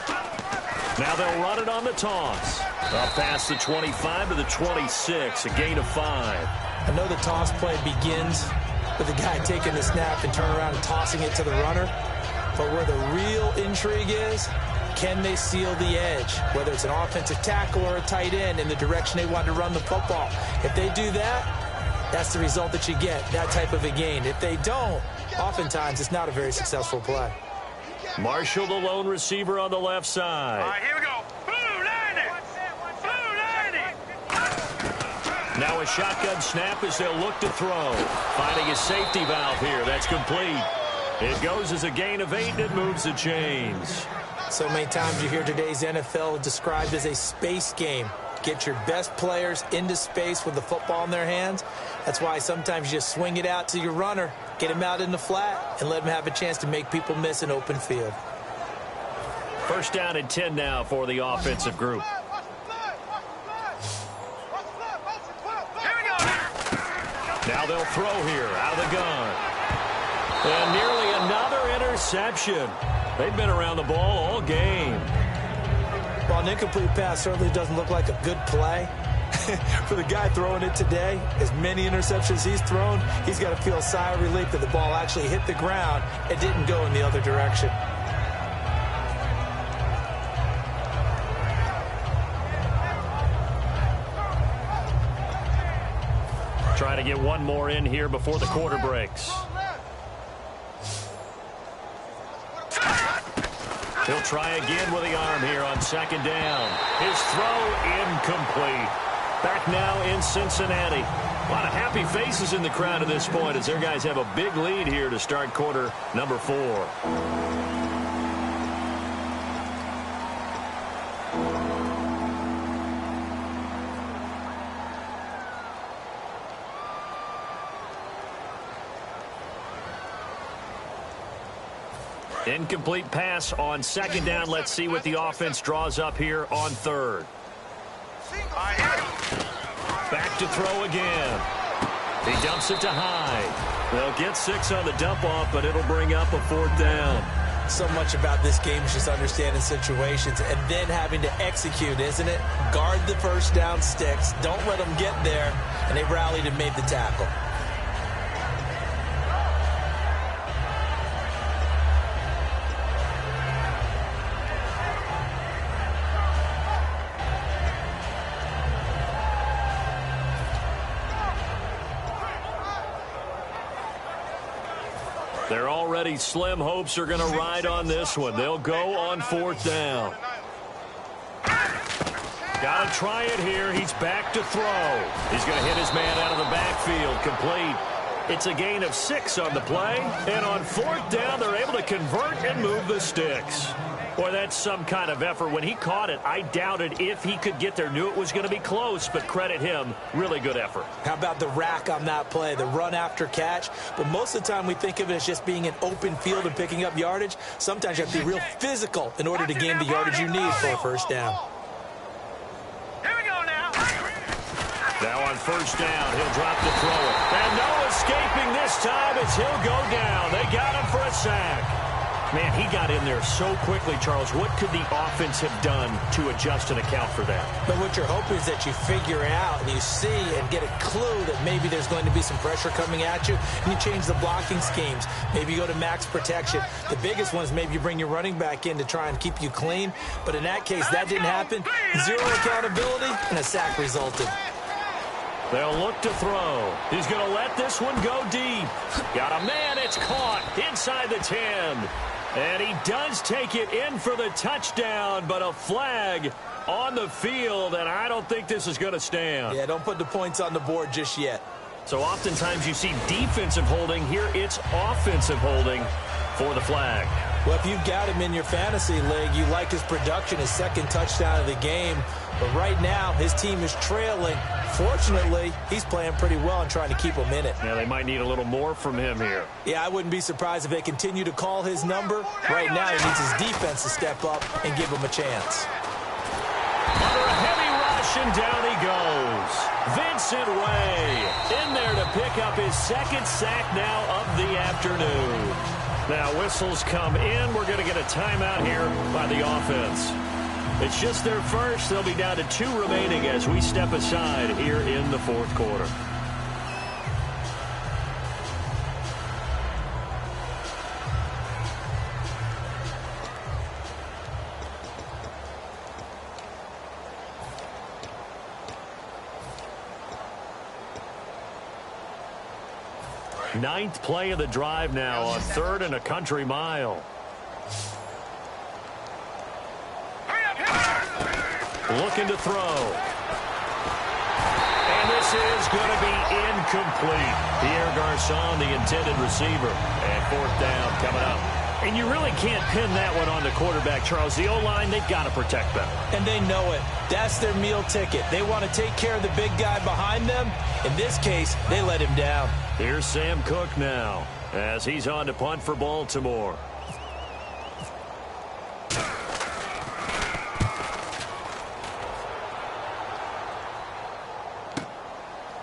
S3: Now they'll run it on the toss. Up past the 25 to the 26, a gain of 5.
S4: I know the toss play begins with the guy taking the snap and turning around and tossing it to the runner. But where the real intrigue is, can they seal the edge? Whether it's an offensive tackle or a tight end in the direction they want to run the football. If they do that, that's the result that you get, that type of a gain. If they don't, oftentimes it's not a very successful play.
S3: Marshall, the lone receiver on the left side.
S5: All right, here we go. Blue 90. Blue 90.
S3: Now a shotgun snap as they'll look to throw. Finding a safety valve here. That's complete. It goes as a gain of 8, and it moves the chains.
S4: So many times you hear today's NFL described as a space game. get your best players into space with the football in their hands. That's why sometimes you just swing it out to your runner, get him out in the flat, and let him have a chance to make people miss an open field.
S3: First down and 10 now for the offensive group. Now they'll throw here out of the gun. And nearly another interception. They've been around the ball all game.
S4: Well, an incomplete pass certainly doesn't look like a good play. For the guy throwing it today, as many interceptions he's thrown, he's got to feel a sigh of relief that the ball actually hit the ground and didn't go in the other direction.
S3: Trying to get one more in here before the quarter breaks. He'll try again with the arm here on second down. His throw incomplete. Back now in Cincinnati. A lot of happy faces in the crowd at this point as their guys have a big lead here to start quarter number 4. Incomplete pass on second down. Let's see what the offense draws up here on third. Back to throw again. He dumps it to Hyde. They'll get 6 on the dump off, but it'll bring up a 4th down.
S4: So much about this game is just understanding situations and then having to execute, isn't it? Guard the first down sticks. Don't let them get there. And they rallied and made the tackle.
S3: Their already slim hopes are going to ride on this one. They'll go on 4th down. Got to try it here. He's back to throw. He's going to hit his man out of the backfield. Complete. It's a gain of 6 on the play. And on 4th down, they're able to convert and move the sticks. Boy, that's some kind of effort. When he caught it, I doubted if he could get there. Knew it was going to be close, but credit him. Really good effort.
S4: How about the rack on that play, the run after catch? But most of the time we think of it as just being an open field and picking up yardage. Sometimes you have to be real physical in order to gain the yardage you need for a first down.
S5: Here we go now.
S3: Now on first down, he'll drop to throw it. And no escaping this time as he'll go down. They got him for a sack. Man, he got in there so quickly, Charles. What could the offense have done to adjust and account for that?
S4: But what you're hoping is that you figure out and you see and get a clue that maybe there's going to be some pressure coming at you, and you change the blocking schemes. Maybe you go to max protection. The biggest one is maybe you bring your running back in to try and keep you clean. But in that case, that didn't happen. 0 accountability, and a sack resulted.
S3: They'll look to throw. He's going to let this one go deep. Got a man. It's caught inside the 10. And he does take it in for the touchdown, but a flag on the field, and I don't think this is going to stand.
S4: Yeah, don't put the points on the board just yet.
S3: So oftentimes you see defensive holding. Here it's offensive holding for the flag.
S4: Well, if you've got him in your fantasy league, you like his production, his second touchdown of the game. But right now, his team is trailing. Fortunately, he's playing pretty well and trying to keep him in it.
S3: Yeah, they might need a little more from him here.
S4: Yeah, I wouldn't be surprised if they continue to call his number. Right now, he needs his defense to step up and give him a chance.
S3: Under a heavy rush, and down he goes. Vincent Way in there to pick up his second sack now of the afternoon. Now whistles come in. We're going to get a timeout here by the offense. It's just their first. They'll be down to 2 remaining as we step aside here in the 4th quarter. Ninth play of the drive now on 3rd and a country mile. Looking to throw. And this is going to be incomplete. Pierre Garçon, the intended receiver. And 4th down coming up. And you really can't pin that one on the quarterback, Charles. The O-line, they've got to protect better.
S4: And they know it. That's their meal ticket. They want to take care of the big guy behind them. In this case, they let him down.
S3: Here's Sam Cook now as he's on to punt for Baltimore.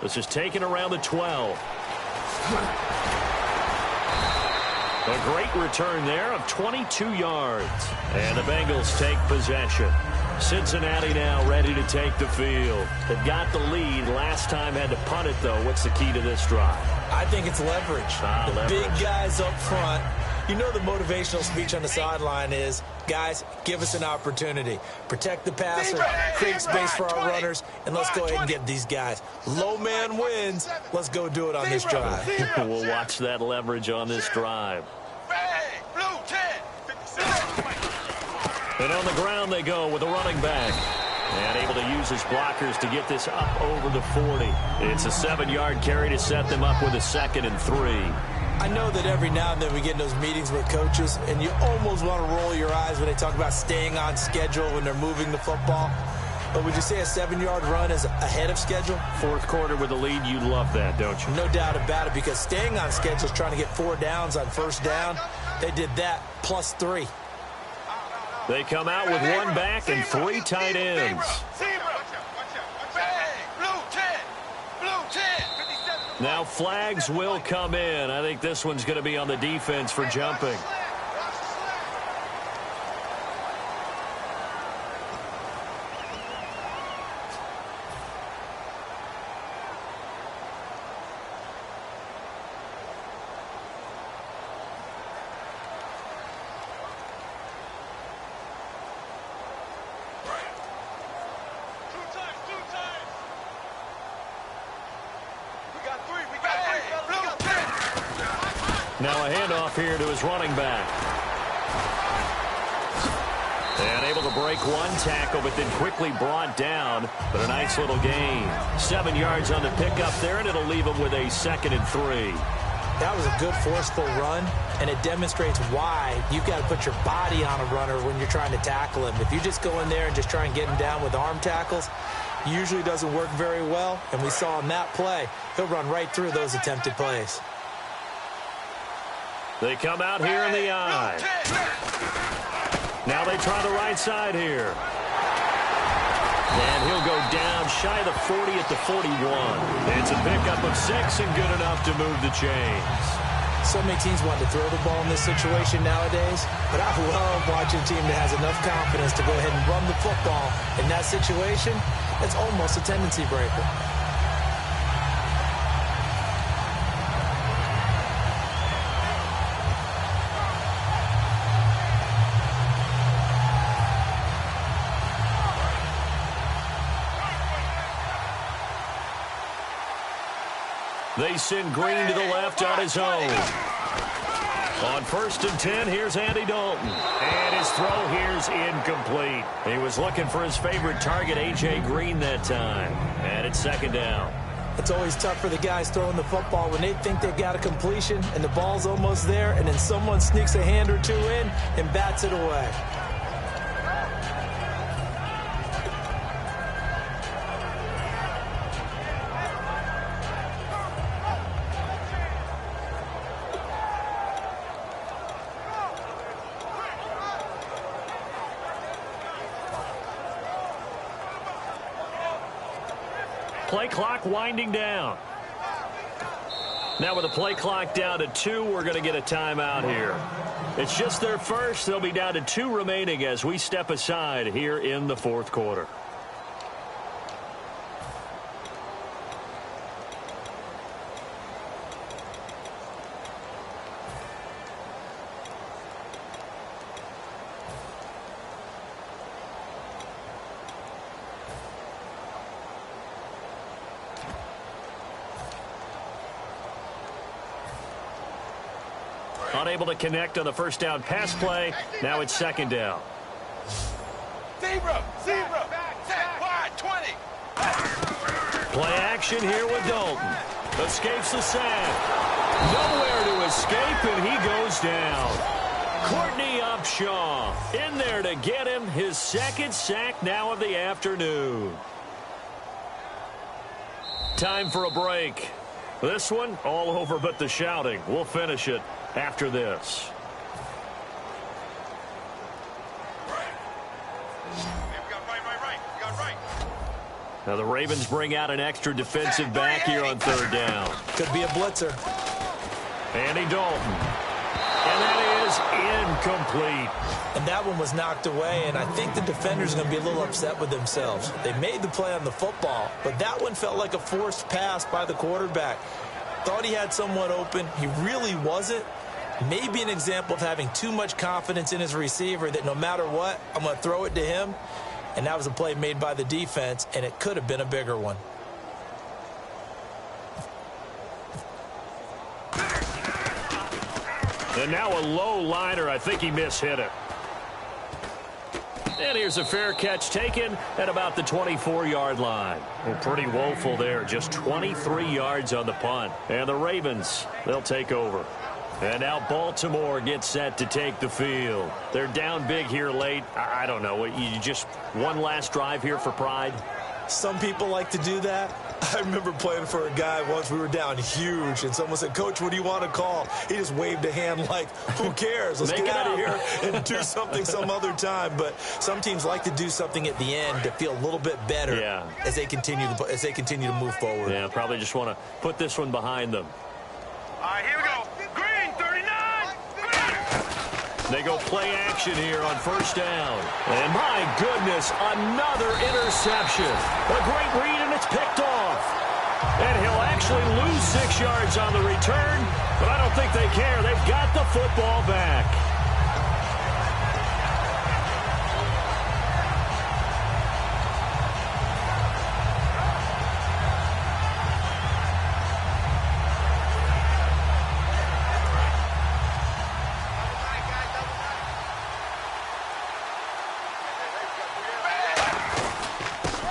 S3: This is taken around the 12. A great return there of 22 yards. And the Bengals take possession. Cincinnati now ready to take the field. They've got the lead. Last time had to punt it, though. What's the key to this drive?
S4: I think it's leverage. The big guys up front. You know the motivational speech on the sideline is, guys, give us an opportunity. Protect the passer, create space for our runners, and let's go ahead and get these guys. Low man wins. Let's go do it on this drive.
S3: We'll watch that leverage on this drive. And on the ground they go with the running back. And able to use his blockers to get this up over the 40. It's a 7-yard carry to set them up with a 2nd and 3.
S4: I know that every now and then we get in those meetings with coaches, and you almost want to roll your eyes when they talk about staying on schedule when they're moving the football. But would you say a 7-yard run is ahead of schedule?
S3: Fourth quarter with the lead, you love that, don't you?
S4: No doubt about it, because staying on schedule is trying to get 4 downs on first down. They did that plus 3.
S3: They come out with 1 back and 3 tight ends. Now flags will come in. I think this one's going to be on the defense for jumping. Now a handoff here to his running back. And able to break 1 tackle, but then quickly brought down. But a nice little gain. 7 yards on the pickup there, and it'll leave him with a 2nd and 3.
S4: That was a good forceful run, and it demonstrates why you've got to put your body on a runner when you're trying to tackle him. If you just go in there and just try and get him down with arm tackles, usually doesn't work very well. And we saw in that play, he'll run right through those attempted plays.
S3: They come out here in the eye. Now they try the right side here. And he'll go down shy of the 40 at the 41. It's a pickup of 6 and good enough to move the chains.
S4: So many teams want to throw the ball in this situation nowadays, but I love watching a team that has enough confidence to go ahead and run the football. In that situation, it's almost a tendency breaker.
S3: They send Green to the left on his own. On 1st and 10, here's Andy Dalton. And his throw here's incomplete. He was looking for his favorite target, A.J. Green, that time. And it's 2nd down.
S4: It's always tough for the guys throwing the football when they think they've got a completion and the ball's almost there, and then someone sneaks a hand or 2 in and bats it away.
S3: Play clock winding down. Now with the play clock down to 2, we're going to get a timeout here. It's just their first. They'll be down to 2 remaining as we step aside here in the 4th quarter. Unable to connect on the first down pass play. Now it's 2nd down.
S5: Zebra, set wide, 20.
S3: Play action here with Dalton. Escapes the sack. Nowhere to escape, and he goes down. Courtney Upshaw in there to get him his second sack now of the afternoon. Time for a break. This one all over but the shouting. We'll finish it after this. Now the Ravens bring out an extra defensive back here on third down.
S4: Could be a blitzer.
S3: Andy Dalton. And that is incomplete.
S4: And that one was knocked away, and I think the defenders are going to be a little upset with themselves. They made the play on the football, but that one felt like a forced pass by the quarterback. Thought he had someone open. He really wasn't. Maybe an example of having too much confidence in his receiver that no matter what, I'm going to throw it to him. And that was a play made by the defense, and it could have been a bigger one.
S3: And now a low liner. I think he mishit it. And here's a fair catch taken at about the 24-yard line. Well, pretty woeful there. Just 23 yards on the punt. And the Ravens, they'll take over. And now Baltimore gets set to take the field. They're down big here late. I don't know. You just one last drive here for pride?
S4: Some people like to do that. I remember playing for a guy once. We were down huge, and someone said, "Coach, what do you want to call?" He just waved a hand like, who cares? Let's get out of here and do something some other time. But some teams like to do something at the end to feel a little bit better as they continue to move forward.
S3: Yeah, probably just want to put this one behind them.
S5: All right, here we go. Green, 39.
S3: They go play action here on first down. And my goodness, another interception. A great read, and it's picked off. And he'll actually lose 6 yards on the return, but I don't think they care. They've got the football back.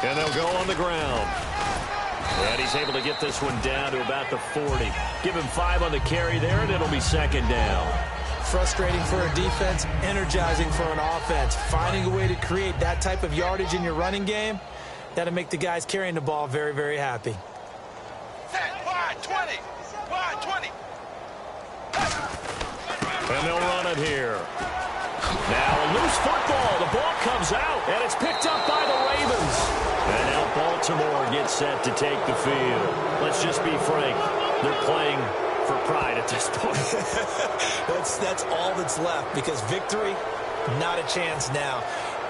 S3: And they'll go on the ground. And he's able to get this one down to about the 40. Give him 5 on the carry there, and it'll be second down.
S4: Frustrating for a defense, energizing for an offense. Finding a way to create that type of yardage in your running game, that'll make the guys carrying the ball very, very happy.
S5: Wide 20. Wide 20.
S3: And they'll run it here. Now a loose football. The ball comes out, and it's picked up by the Ravens. And now Baltimore gets set to take the field. Let's just be frank. They're playing for pride at this point.
S4: That's all that's left, because victory, not a chance now.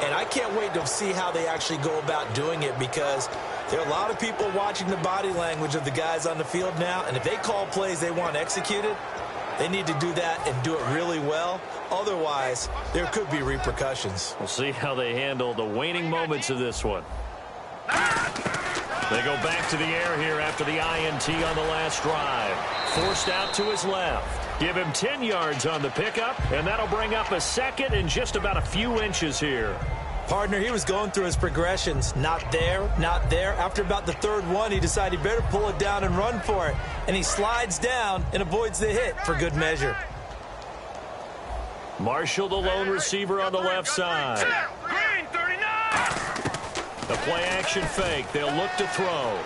S4: And I can't wait to see how they actually go about doing it, because there are a lot of people watching the body language of the guys on the field now, and if they call plays they want executed, they need to do that and do it really well. Otherwise, there could be repercussions.
S3: We'll see how they handle the waning moments of this one. They go back to the air here after the INT on the last drive. Forced out to his left. Give him 10 yards on the pickup, and that'll bring up a second and just about a few inches here.
S4: Partner, he was going through his progressions. Not there, not there. After about the third one, he decided he better pull it down and run for it. And he slides down and avoids the hit for good measure.
S3: Marshall, the lone receiver on the left side.
S5: Green, 39.
S3: The play action fake. They'll look to throw.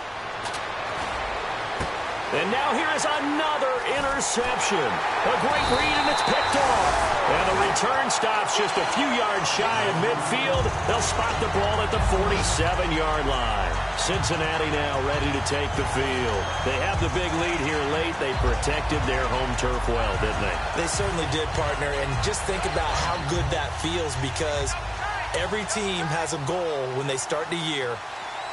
S3: And now here is another interception. A great read, and it's picked off. And the return stops just a few yards shy of midfield. They'll spot the ball at the 47-yard line. Cincinnati now ready to take the field. They have the big lead here late. They protected their home turf well, didn't they?
S4: They certainly did, partner. And just think about how good that feels, because every team has a goal when they start the year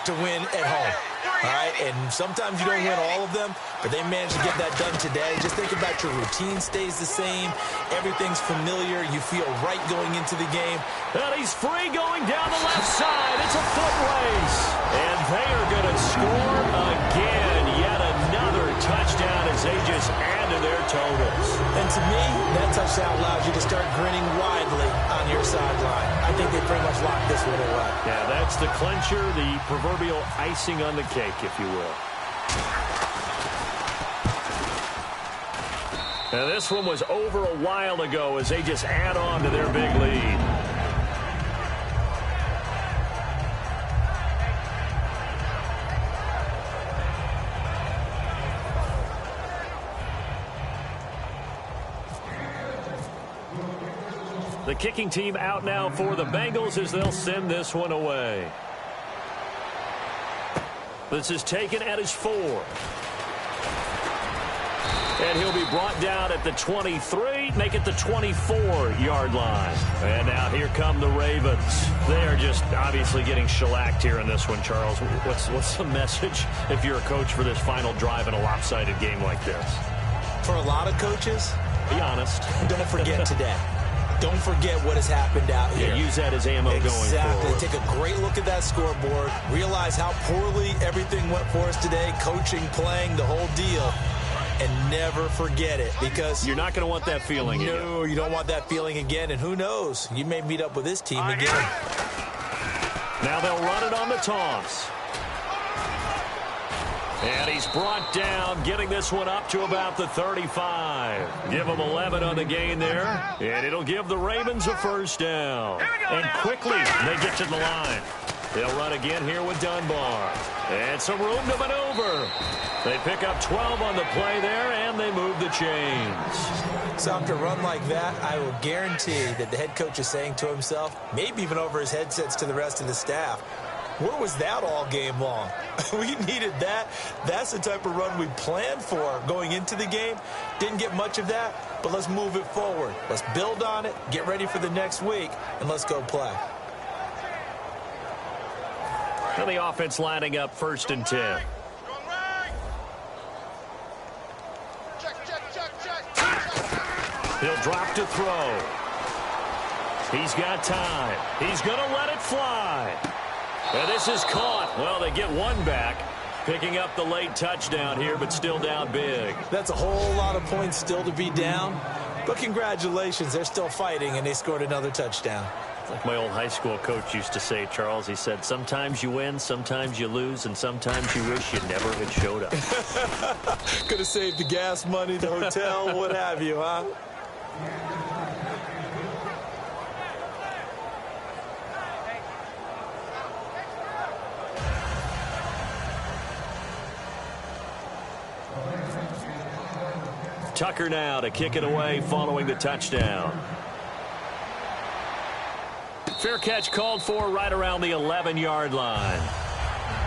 S4: to win at home. All right, and sometimes you don't win all of them, but they managed to get that done today. Just think about your routine stays the same. Everything's familiar. You feel right going into the game.
S3: And he's free going down the left side. It's a foot race. And they are going to score again. Yet another touchdown as they just add to their totals.
S4: And to me, that touchdown allows you to start grinning widely on your sideline. I think they pretty much locked this one away.
S3: Yeah, that's the clincher, the proverbial icing on the cake, if you will. Now, this one was over a while ago as they just add on to their big lead. The kicking team out now for the Bengals as they'll send this one away. This is taken at his 4. And he'll be brought down at the 23, make it the 24-yard line. And now here come the Ravens. They are just obviously getting shellacked here in this one, Charles. What's the message if you're a coach for this final drive in a lopsided game like this?
S4: For a lot of coaches,
S3: be honest.
S4: Don't forget today. Don't forget what has happened out here.
S3: Yeah, use that as ammo going forward.
S4: Exactly. Take a great look at that scoreboard. Realize how poorly everything went for us today. Coaching, playing, the whole deal. And never forget it, because
S3: you're not going to want that feeling again.
S4: No, you don't want that feeling again. And who knows? You may meet up with this team again.
S3: Now they'll run it on the toss. And he's brought down, getting this one up to about the 35. Give them 11 on the gain there, and it'll give the Ravens a first down. And quickly, they get to the line. They'll run again here with Dunbar. And some room to maneuver. They pick up 12 on the play there, and they move the chains.
S4: So after a run like that, I will guarantee that the head coach is saying to himself, maybe even over his headsets to the rest of the staff, where was that all game long? We needed that. That's the type of run we planned for going into the game. Didn't get much of that, but let's move it forward. Let's build on it, get ready for the next week, and let's go play.
S3: And the offense lining up 1st and 10. He'll drop to throw. He's got time. He's going to let it fly. And this is caught. Well, they get one back, picking up the late touchdown here, but still down big.
S4: That's a whole lot of points still to be down. But congratulations, they're still fighting, and they scored another touchdown.
S3: Like my old high school coach used to say, Charles, he said, sometimes you win, sometimes you lose, and sometimes you wish you never had showed up.
S4: Could have saved the gas money, the hotel, what have you, huh?
S3: Tucker now to kick it away following the touchdown. Fair catch called for right around the 11-yard line.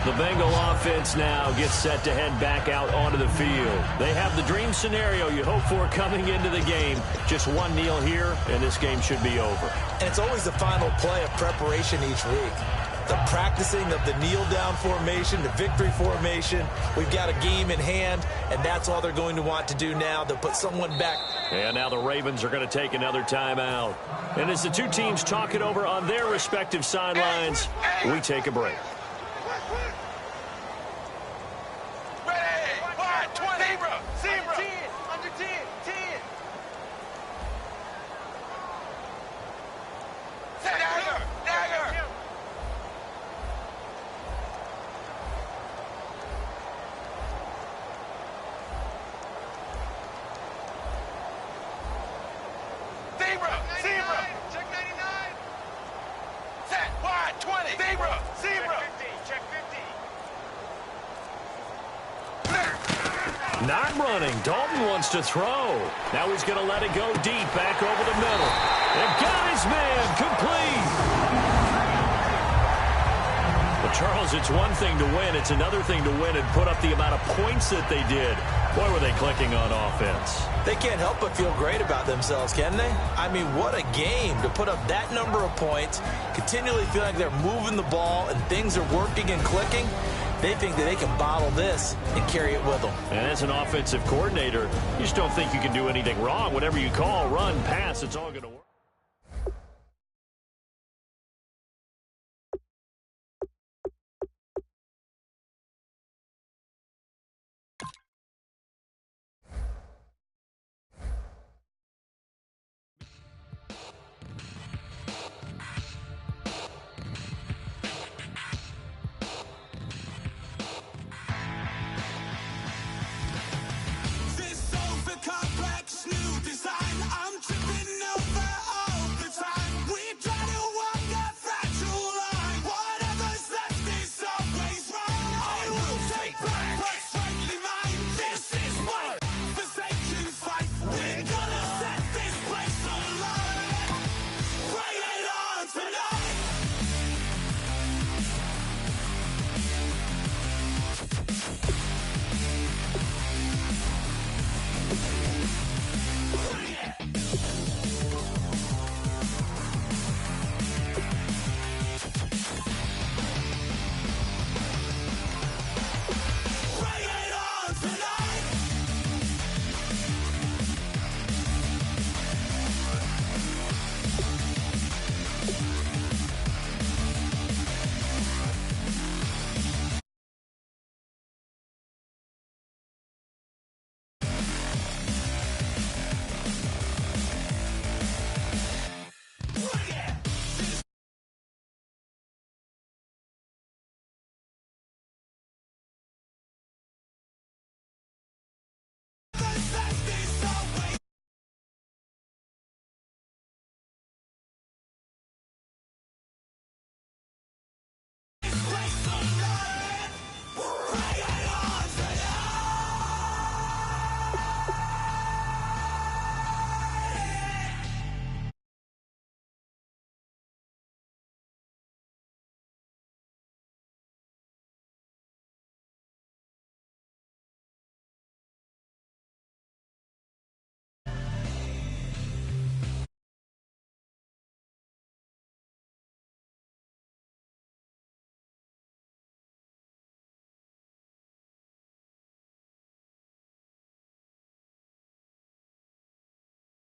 S3: The Bengal offense now gets set to head back out onto the field. They have the dream scenario you hope for coming into the game. Just one kneel here, and this game should be over.
S4: And it's always the final play of preparation each week. The practicing of the kneel-down formation, the victory formation. We've got a game in hand, and that's all they're going to want to do now. They'll put someone back.
S3: And now the Ravens are going to take another timeout. And as the two teams talk it over on their respective sidelines, we take a break. Not running. Dalton wants to throw. Now he's going to let it go deep back over the middle. And got his man complete. Well, Charles, it's one thing to win. It's another thing to win and put up the amount of points that they did. Boy, were they clicking on offense.
S4: They can't help but feel great about themselves, can they? I mean, what a game to put up that number of points, continually feel like they're moving the ball and things are working and clicking. They think that they can bottle this and carry it with them.
S3: And as an offensive coordinator, you just don't think you can do anything wrong. Whatever you call, run, pass, it's all going to work.